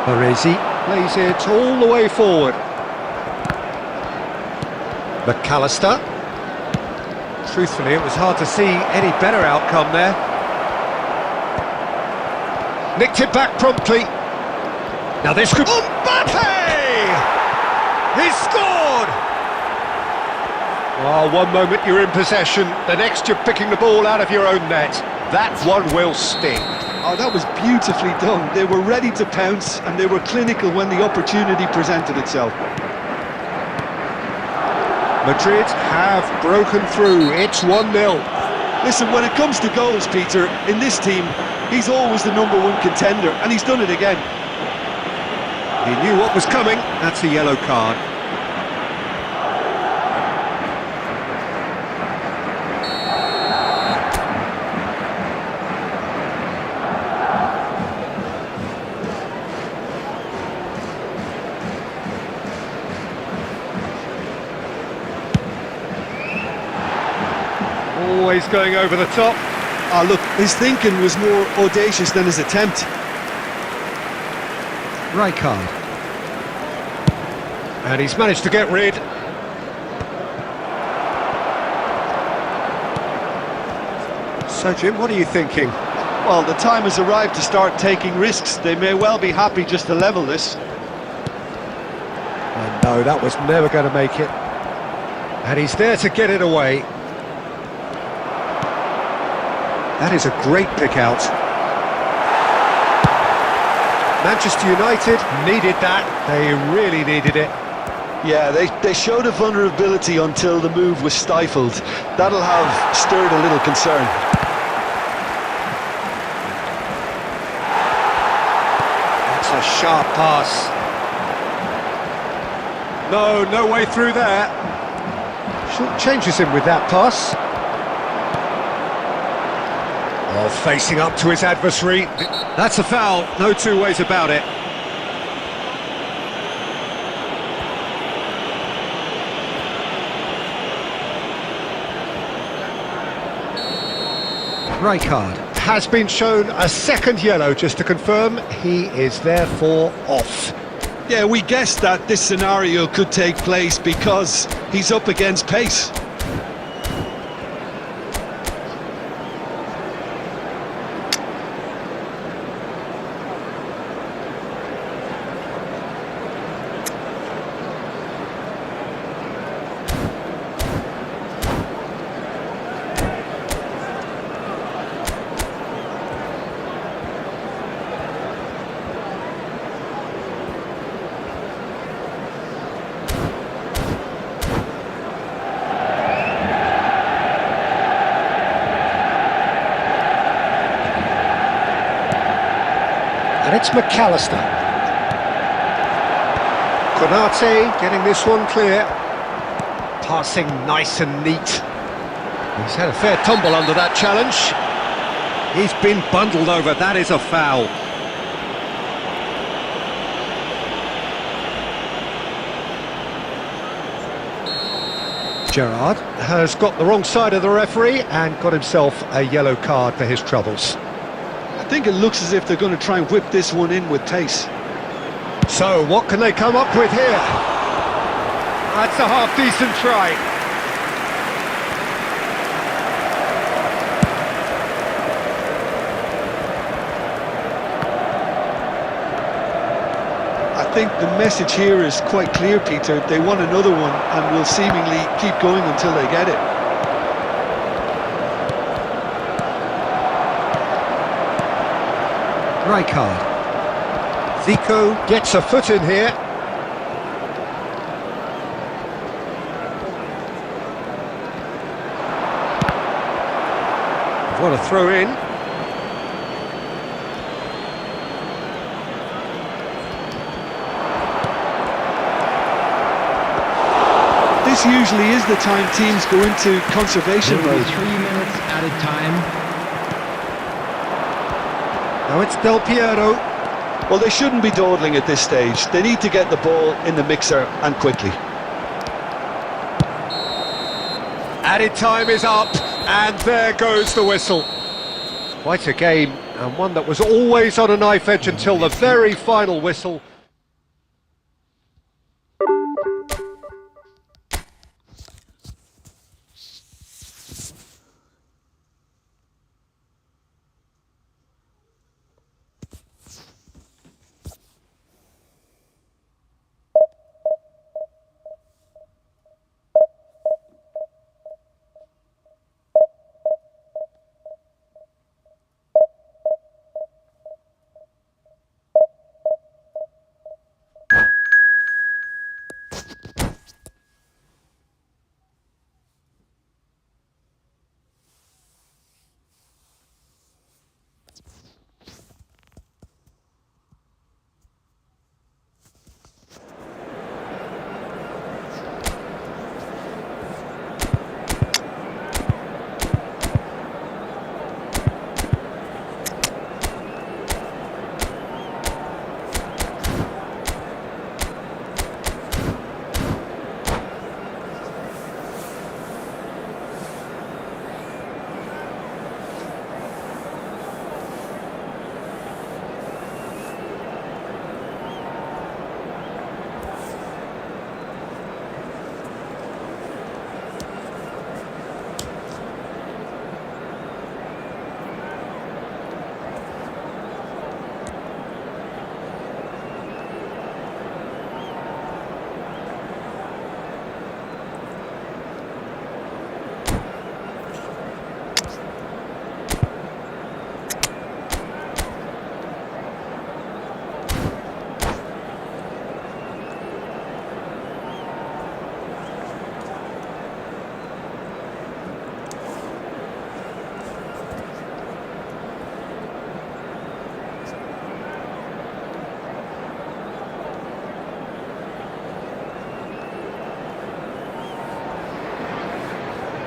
Baresi plays it all the way forward. McAllister. Truthfully, it was hard to see any better outcome there. Nicked it back promptly. Now this could... Mbappe! He's scored! Oh, one moment you're in possession, the next you're picking the ball out of your own net. That one will sting. Oh, that was beautifully done. They were ready to pounce and they were clinical when the opportunity presented itself. Madrid have broken through. It's 1-0. Listen, when it comes to goals, Peter, in this team, he's always the #1 contender, and he's done it again. He knew what was coming. That's a yellow card. Always going over the top. Ah, look, his thinking was more audacious than his attempt. Rijkaard. And he's managed to get rid. So, Jim, what are you thinking? Well, the time has arrived to start taking risks. They may well be happy just to level this. And no, that was never going to make it. And he's there to get it away. That is a great pick out. Manchester United needed that. They really needed it. Yeah, they showed a vulnerability until the move was stifled. That'll have stirred a little concern. That's a sharp pass. No way through there. Short changes him with that pass. Oh, facing up to his adversary. That's a foul, no two ways about it. Rijkaard has been shown a second yellow, just to confirm. He is therefore off. Yeah, we guessed that this scenario could take place because he's up against pace. And it's McAllister. Konate getting this one clear. Passing nice and neat. He's had a fair tumble under that challenge. He's been bundled over, that is a foul. Gerrard has got the wrong side of the referee and got himself a yellow card for his troubles. I think it looks as if they're going to try and whip this one in with pace. So, what can they come up with here? That's a half-decent try. I think the message here is quite clear, Peter. They want another one and will seemingly keep going until they get it. Rijkaard. Zico gets a foot in here. What a throw in. this usually is the time teams go into conservation Will be mode. 3 minutes added time. Now it's Del Piero. Well, they shouldn't be dawdling at this stage. They need to get the ball in the mixer and quickly. Added time is up, and there goes the whistle. Quite a game, and one that was always on a knife edge until the very final whistle.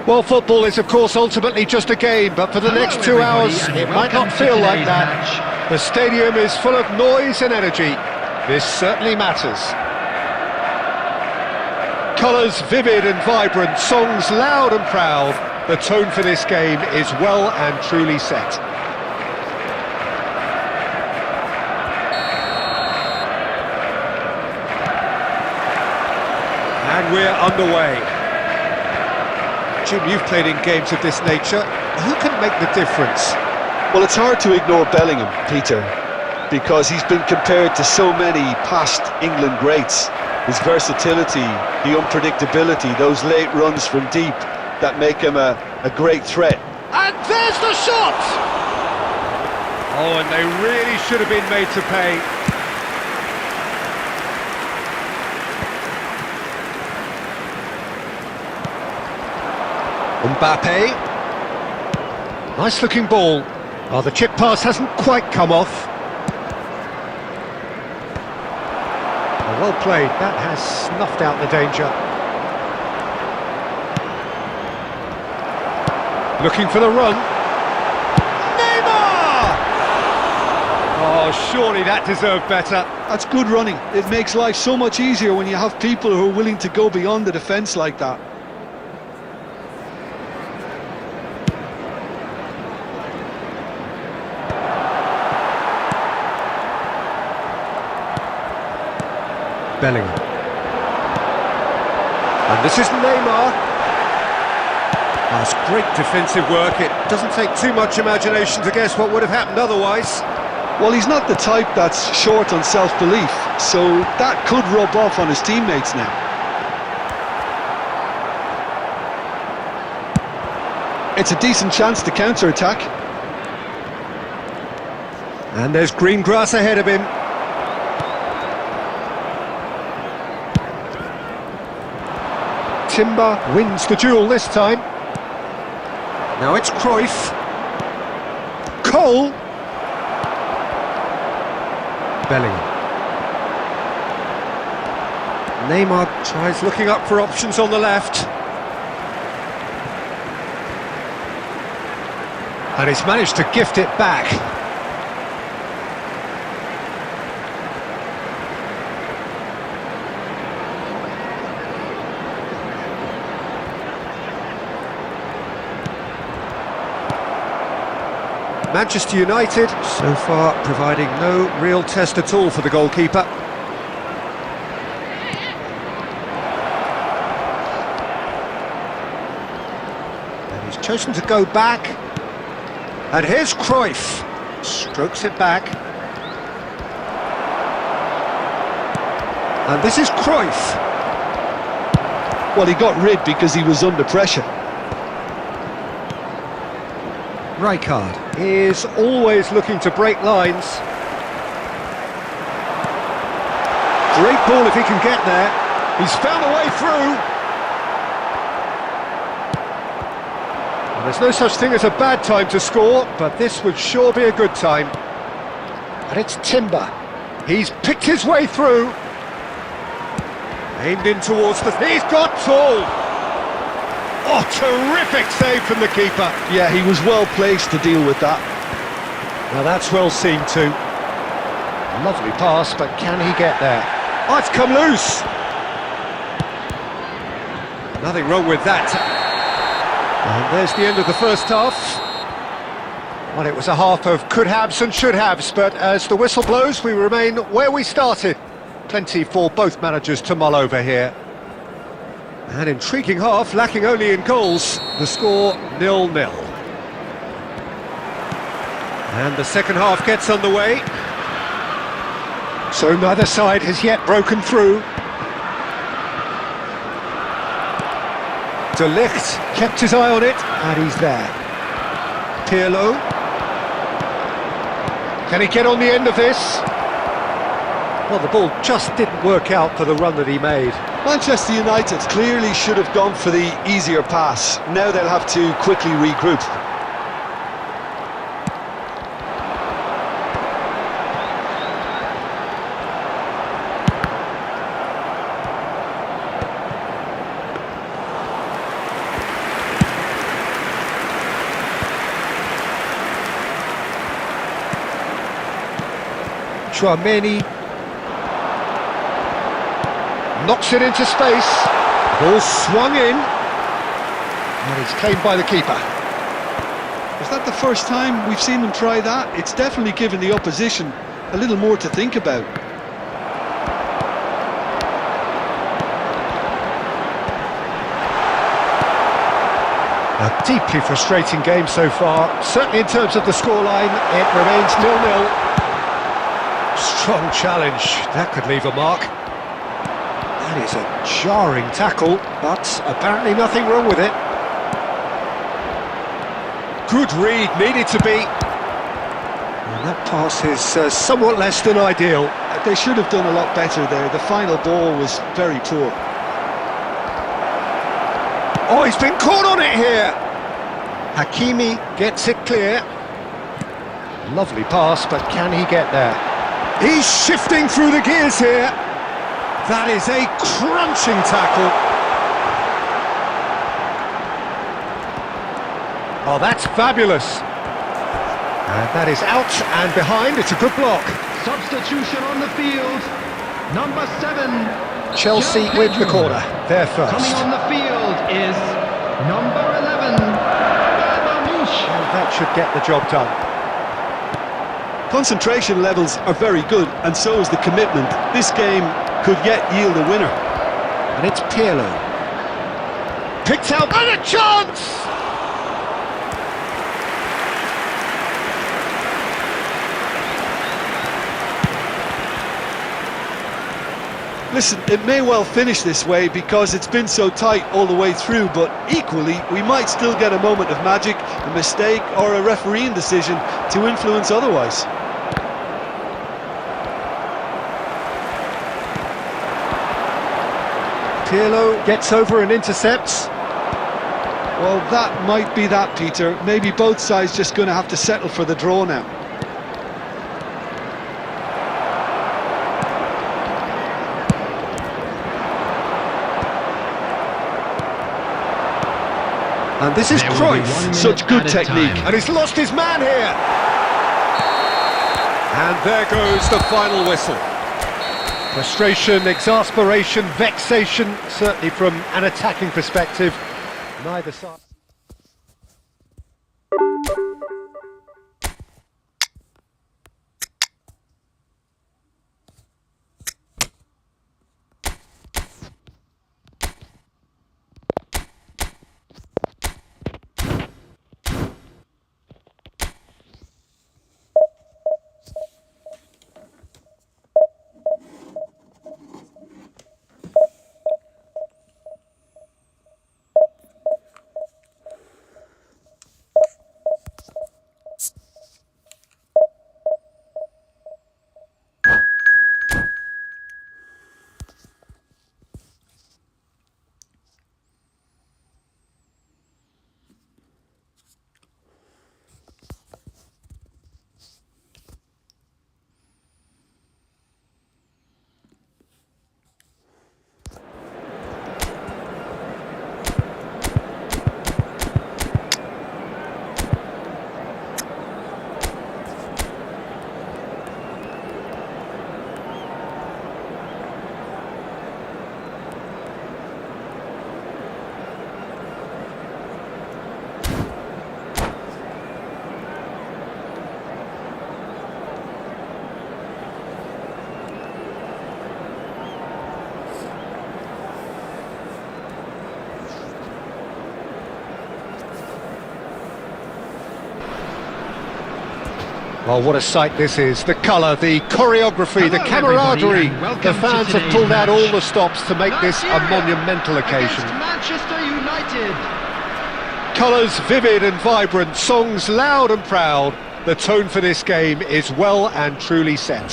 Well, football is of course ultimately just a game, but for the Hello, next 2 hours everybody, and it might not welcome to feel like today's that. match. The stadium is full of noise and energy. This certainly matters. Colours vivid and vibrant, songs loud and proud. The tone for this game is well and truly set. And we're underway. Jim, you've played in games of this nature. Who can make the difference? Well, it's hard to ignore Bellingham, Peter, because he's been compared to so many past England greats. His versatility, the unpredictability, those late runs from deep that make him a great threat. And there's the shot! Oh, and they really should have been made to pay. Mbappe. Nice looking ball. Oh, the chip pass hasn't quite come off. Oh, well played. That has snuffed out the danger. Looking for the run. Neymar! Oh, surely that deserved better. That's good running. It makes life so much easier when you have people who are willing to go beyond the defence like that. Bellingham. And this is Neymar. That's great defensive work. It doesn't take too much imagination to guess what would have happened otherwise. Well, he's not the type that's short on self-belief, so that could rub off on his teammates now. It's a decent chance to counter-attack. And there's green grass ahead of him. Timber wins the duel this time. Now it's Cruyff. Cole. Bellingham. Neymar tries looking up for options on the left. And he's managed to gift it back. Manchester United, so far providing no real test at all for the goalkeeper. And he's chosen to go back. And here's Cruyff, strokes it back. And this is Cruyff. Well, he got rid because he was under pressure. Rijkaard is always looking to break lines. Great ball if he can get there. He's found a way through. Well, there's no such thing as a bad time to score, but this would sure be a good time. And it's Timber. He's picked his way through. Aimed in towards the... He's got tall! Oh, terrific save from the keeper. Yeah, he was well placed to deal with that. Now that's well seen too. Lovely pass, but can he get there? Oh, it's come loose. Nothing wrong with that. And there's the end of the first half. Well, it was a half of could-haves and should-haves, but as the whistle blows, we remain where we started. Plenty for both managers to mull over here. An intriguing half, lacking only in goals. The score 0-0. And the second half gets underway. So neither side has yet broken through. De Ligt kept his eye on it, and he's there. Pirlo. Can he get on the end of this? Well, the ball just didn't work out for the run that he made. Manchester United clearly should have gone for the easier pass. Now they'll have to quickly regroup. Tchouameni knocks it into space. Ball swung in, and it's claimed by the keeper. Is that the first time we've seen them try that? It's definitely given the opposition a little more to think about. A deeply frustrating game so far. Certainly in terms of the scoreline, it remains 0-0. Strong challenge, that could leave a mark. That is a jarring tackle, but apparently nothing wrong with it. Good read, needed to be. And that pass is somewhat less than ideal. They should have done a lot better there. The final ball was very poor. Oh, he's been caught on it here. Hakimi gets it clear. Lovely pass, but can he get there? He's shifting through the gears here. That is a crunching tackle. Oh, that's fabulous. And that is out and behind. It's a good block. Substitution on the field. Number 7. Chelsea win the corner. They're first. Coming on the field is number 11. And that should get the job done. Concentration levels are very good, and so is the commitment. This game could yet yield a winner. And it's Pirlo. Picked out, and a chance! Listen, it may well finish this way because it's been so tight all the way through, but equally, we might still get a moment of magic, a mistake, or a refereeing decision to influence otherwise. Pirlo gets over and intercepts. Well, that might be that, Peter. Maybe both sides just going to have to settle for the draw now. And this is There will be 1 Cruyff. minute Such good added technique. time. And he's lost his man here. And there goes the final whistle. Frustration, exasperation, vexation, certainly from an attacking perspective. Neither side. Well, what a sight this is. The colour, the choreography, the Hello, camaraderie. everybody, and welcome The to fans have today's pulled out all match. the stops to make this a Nigeria monumental occasion. against Manchester United. Colours vivid and vibrant, songs loud and proud. The tone for this game is well and truly set.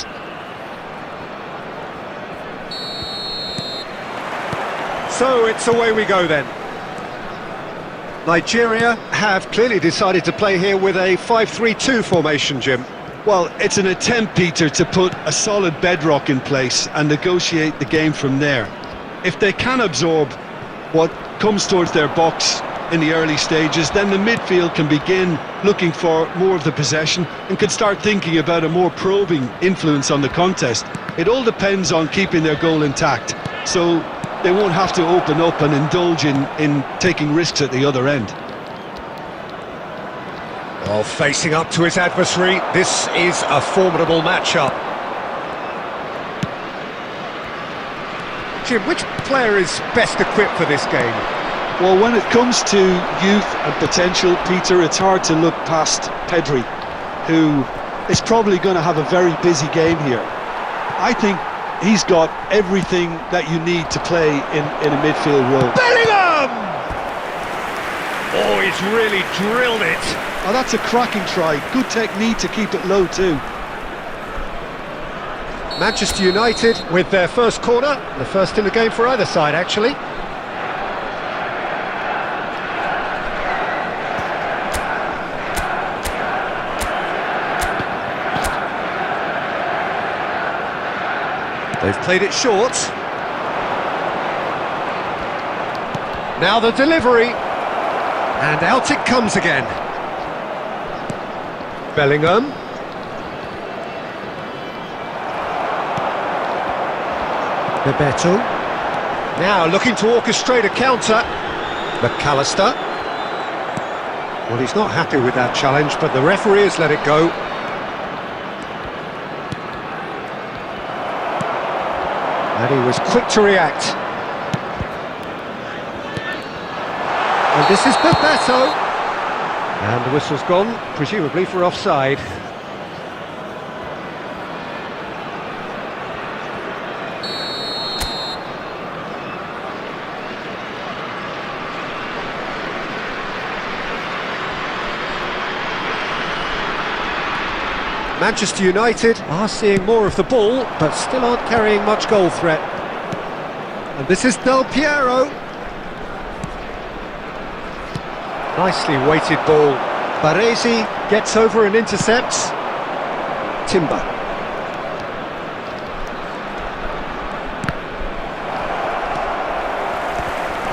So it's away we go then. Nigeria have clearly decided to play here with a 5-3-2 formation, Jim. Well, it's an attempt, Peter, to put a solid bedrock in place and negotiate the game from there. If they can absorb what comes towards their box in the early stages, then the midfield can begin looking for more of the possession and can start thinking about a more probing influence on the contest. It all depends on keeping their goal intact, so they won't have to open up and indulge in taking risks at the other end. Well, facing up to his adversary, this is a formidable matchup. Jim, which player is best equipped for this game? Well, when it comes to youth and potential, Peter, it's hard to look past Pedri, who is probably going to have a very busy game here. I think he's got everything that you need to play in a midfield role. Bellingham! Oh, he's really drilled it. Oh, that's a cracking try. Good technique to keep it low too. Manchester United with their first corner, the first in the game for either side, actually. They've played it short. Now the delivery. And out it comes again. Bellingham. Bebeto. Now looking to orchestrate a counter. McAllister. Well, he's not happy with that challenge, but the referee has let it go. And he was quick to react. And this is Bebeto. And the whistle's gone, presumably for offside. Manchester United are seeing more of the ball, but still aren't carrying much goal threat. And this is Del Piero. Nicely weighted ball. Baresi gets over and intercepts. Timber.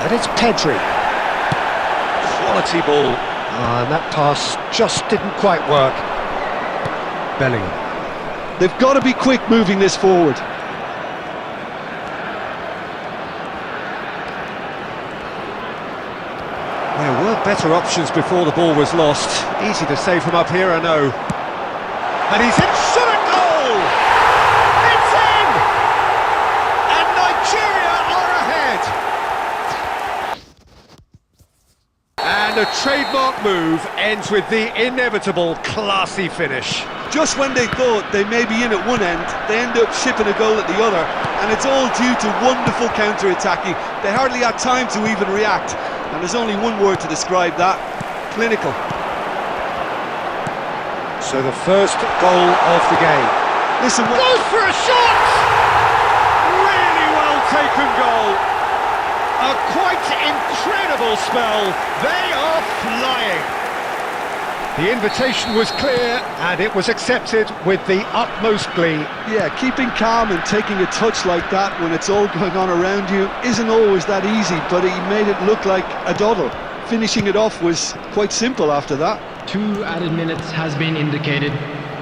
And it's Pedri. quality ball. And that pass just didn't quite work. Bellingham. They've got to be quick moving this forward. There were better options before the ball was lost. Easy to save from up here, I know. And he's in, shot at goal! It's in! And Nigeria are ahead! And a trademark move ends with the inevitable classy finish. Just when they thought they may be in at one end, they end up shipping a goal at the other, and it's all due to wonderful counter-attacking. They hardly had time to even react, and there's only one word to describe that: clinical. So the first goal of the game. Listen, Goes for a shot! Really well taken goal. A quite incredible spell. They are flying. The invitation was clear and it was accepted with the utmost glee. yeah, keeping calm and taking a touch like that when it's all going on around you isn't always that easy, but he made it look like a doddle. Finishing it off was quite simple after that. 2 added minutes has been indicated.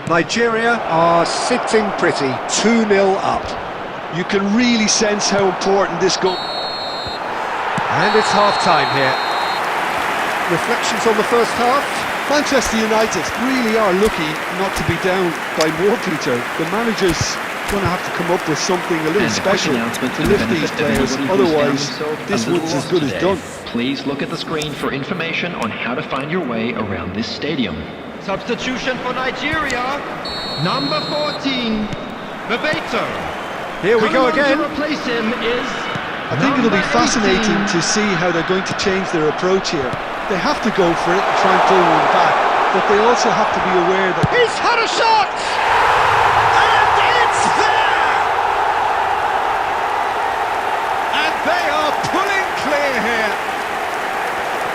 Nigeria are sitting pretty, 2-0 up. You can really sense how important this goal... And it's half-time here. Reflections on the first half? Manchester United really are lucky not to be down by more, Peter. The manager's going to have to come up with something a little special to lift these players, otherwise this one's as good as done. Please look at the screen for information on how to find your way around this stadium. Substitution for Nigeria. Number 14, Bebeto. Here we go Coming on again. to replace him is I think it'll be number fascinating 18. to see how they're going to change their approach here. They have to go for it and try and pull one back, but they also have to be aware that... He's had a shot! And it's there! And they are pulling clear here.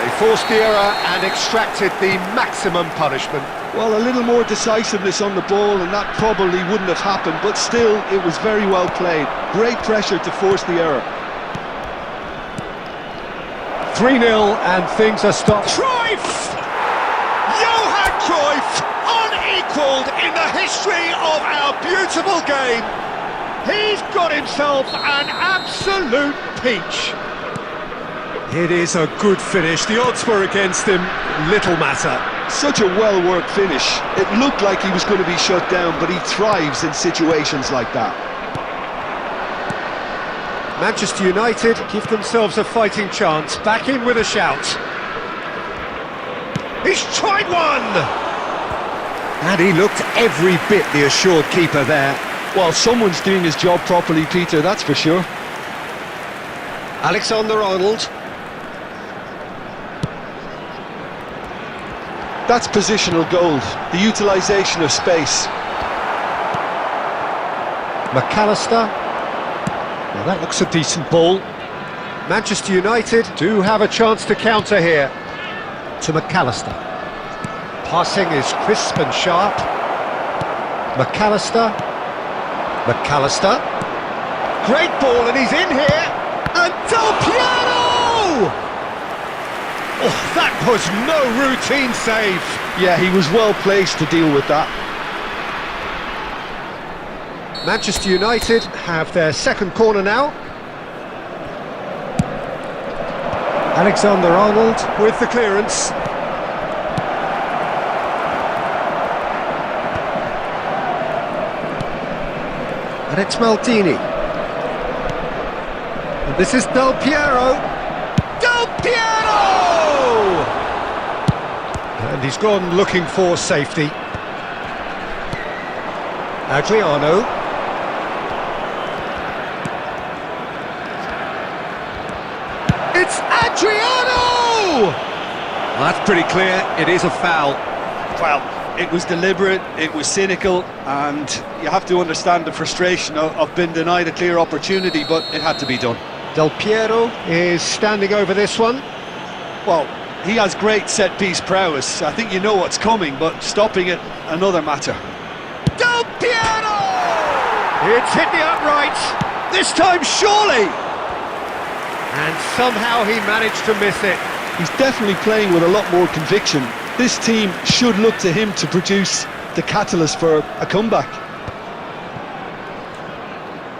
They forced the error and extracted the maximum punishment. Well, a little more decisiveness on the ball and that probably wouldn't have happened, but still, it was very well played. Great pressure to force the error. 3-0 and things are stopped. Cruyff! Johan Cruyff, unequalled in the history of our beautiful game. He's got himself an absolute peach. It is a good finish. The odds were against him. Little matter. Such a well-worked finish. It looked like he was going to be shut down, but he thrives in situations like that. Manchester United give themselves a fighting chance. Back in with a shout. He's tried one! And he looked every bit the assured keeper there. Well, someone's doing his job properly, Peter, that's for sure. Alexander-Arnold. That's positional gold, the utilisation of space. McAllister. Well, that looks a decent ball. Manchester United do have a chance to counter here. To McAllister. Passing is crisp and sharp. McAllister. McAllister. Great ball and he's in here. And Del Piero! Oh, that was no routine save. Yeah, he was well placed to deal with that. Manchester United have their second corner now. Alexander-Arnold with the clearance. And it's Maldini. And this is Del Piero. Del Piero! And he's gone looking for safety. Adriano. It's Adriano! Well, that's pretty clear, it is a foul. Well, it was deliberate, it was cynical, and you have to understand the frustration of being denied a clear opportunity, but it had to be done. Del Piero is standing over this one. Well, he has great set-piece prowess. I think you know what's coming, but stopping it, another matter. Del Piero! It's hit the upright, this time surely! And somehow he managed to miss it. He's definitely playing with a lot more conviction. This team should look to him to produce the catalyst for a comeback.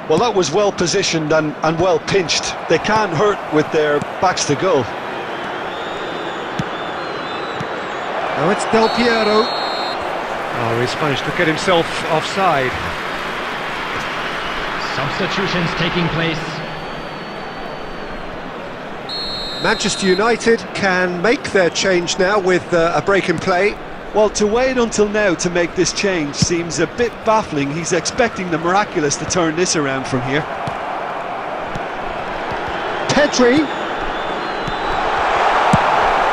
Well, that was well positioned and well pinched. They can't hurt with their backs to goal. Now it's Del Piero. Oh, he's managed to get himself offside. Substitutions taking place. Manchester United can make their change now with a break in play. Well, to wait until now to make this change seems a bit baffling. He's expecting the miraculous to turn this around from here. Pedri.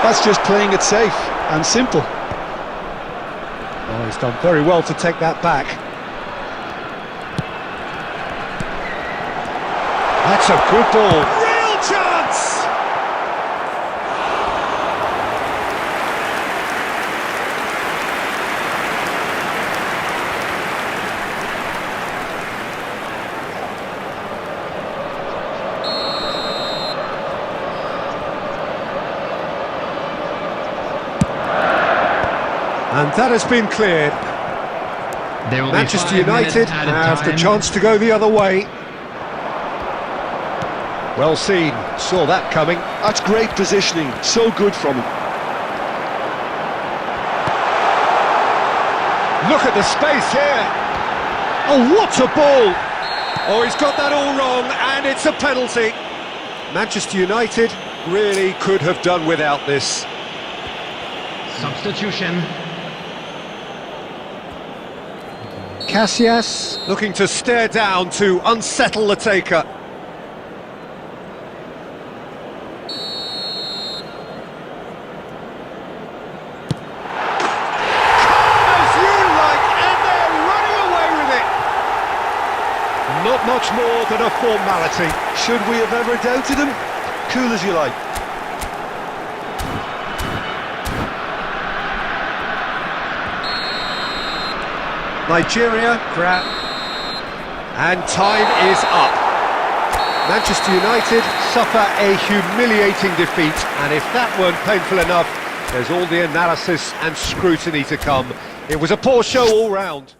That's just playing it safe and simple. Oh, he's done very well to take that back. That's a good ball. Real chance! And that has been cleared. There will Manchester be 5 United minutes added have the time. chance to go the other way. Well seen, saw that coming. That's great positioning, so good from him. Look at the space here. Oh, what a ball! Oh, he's got that all wrong, and it's a penalty. Manchester United really could have done without this. Substitution. Casillas looking to stare down to unsettle the taker. As you like, and they're running away with it. Not much more than a formality. Should we have ever doubted him? Cool as you like. Nigeria, crap. And time is up. Manchester United suffer a humiliating defeat, and if that weren't painful enough, there's all the analysis and scrutiny to come. It was a poor show all round.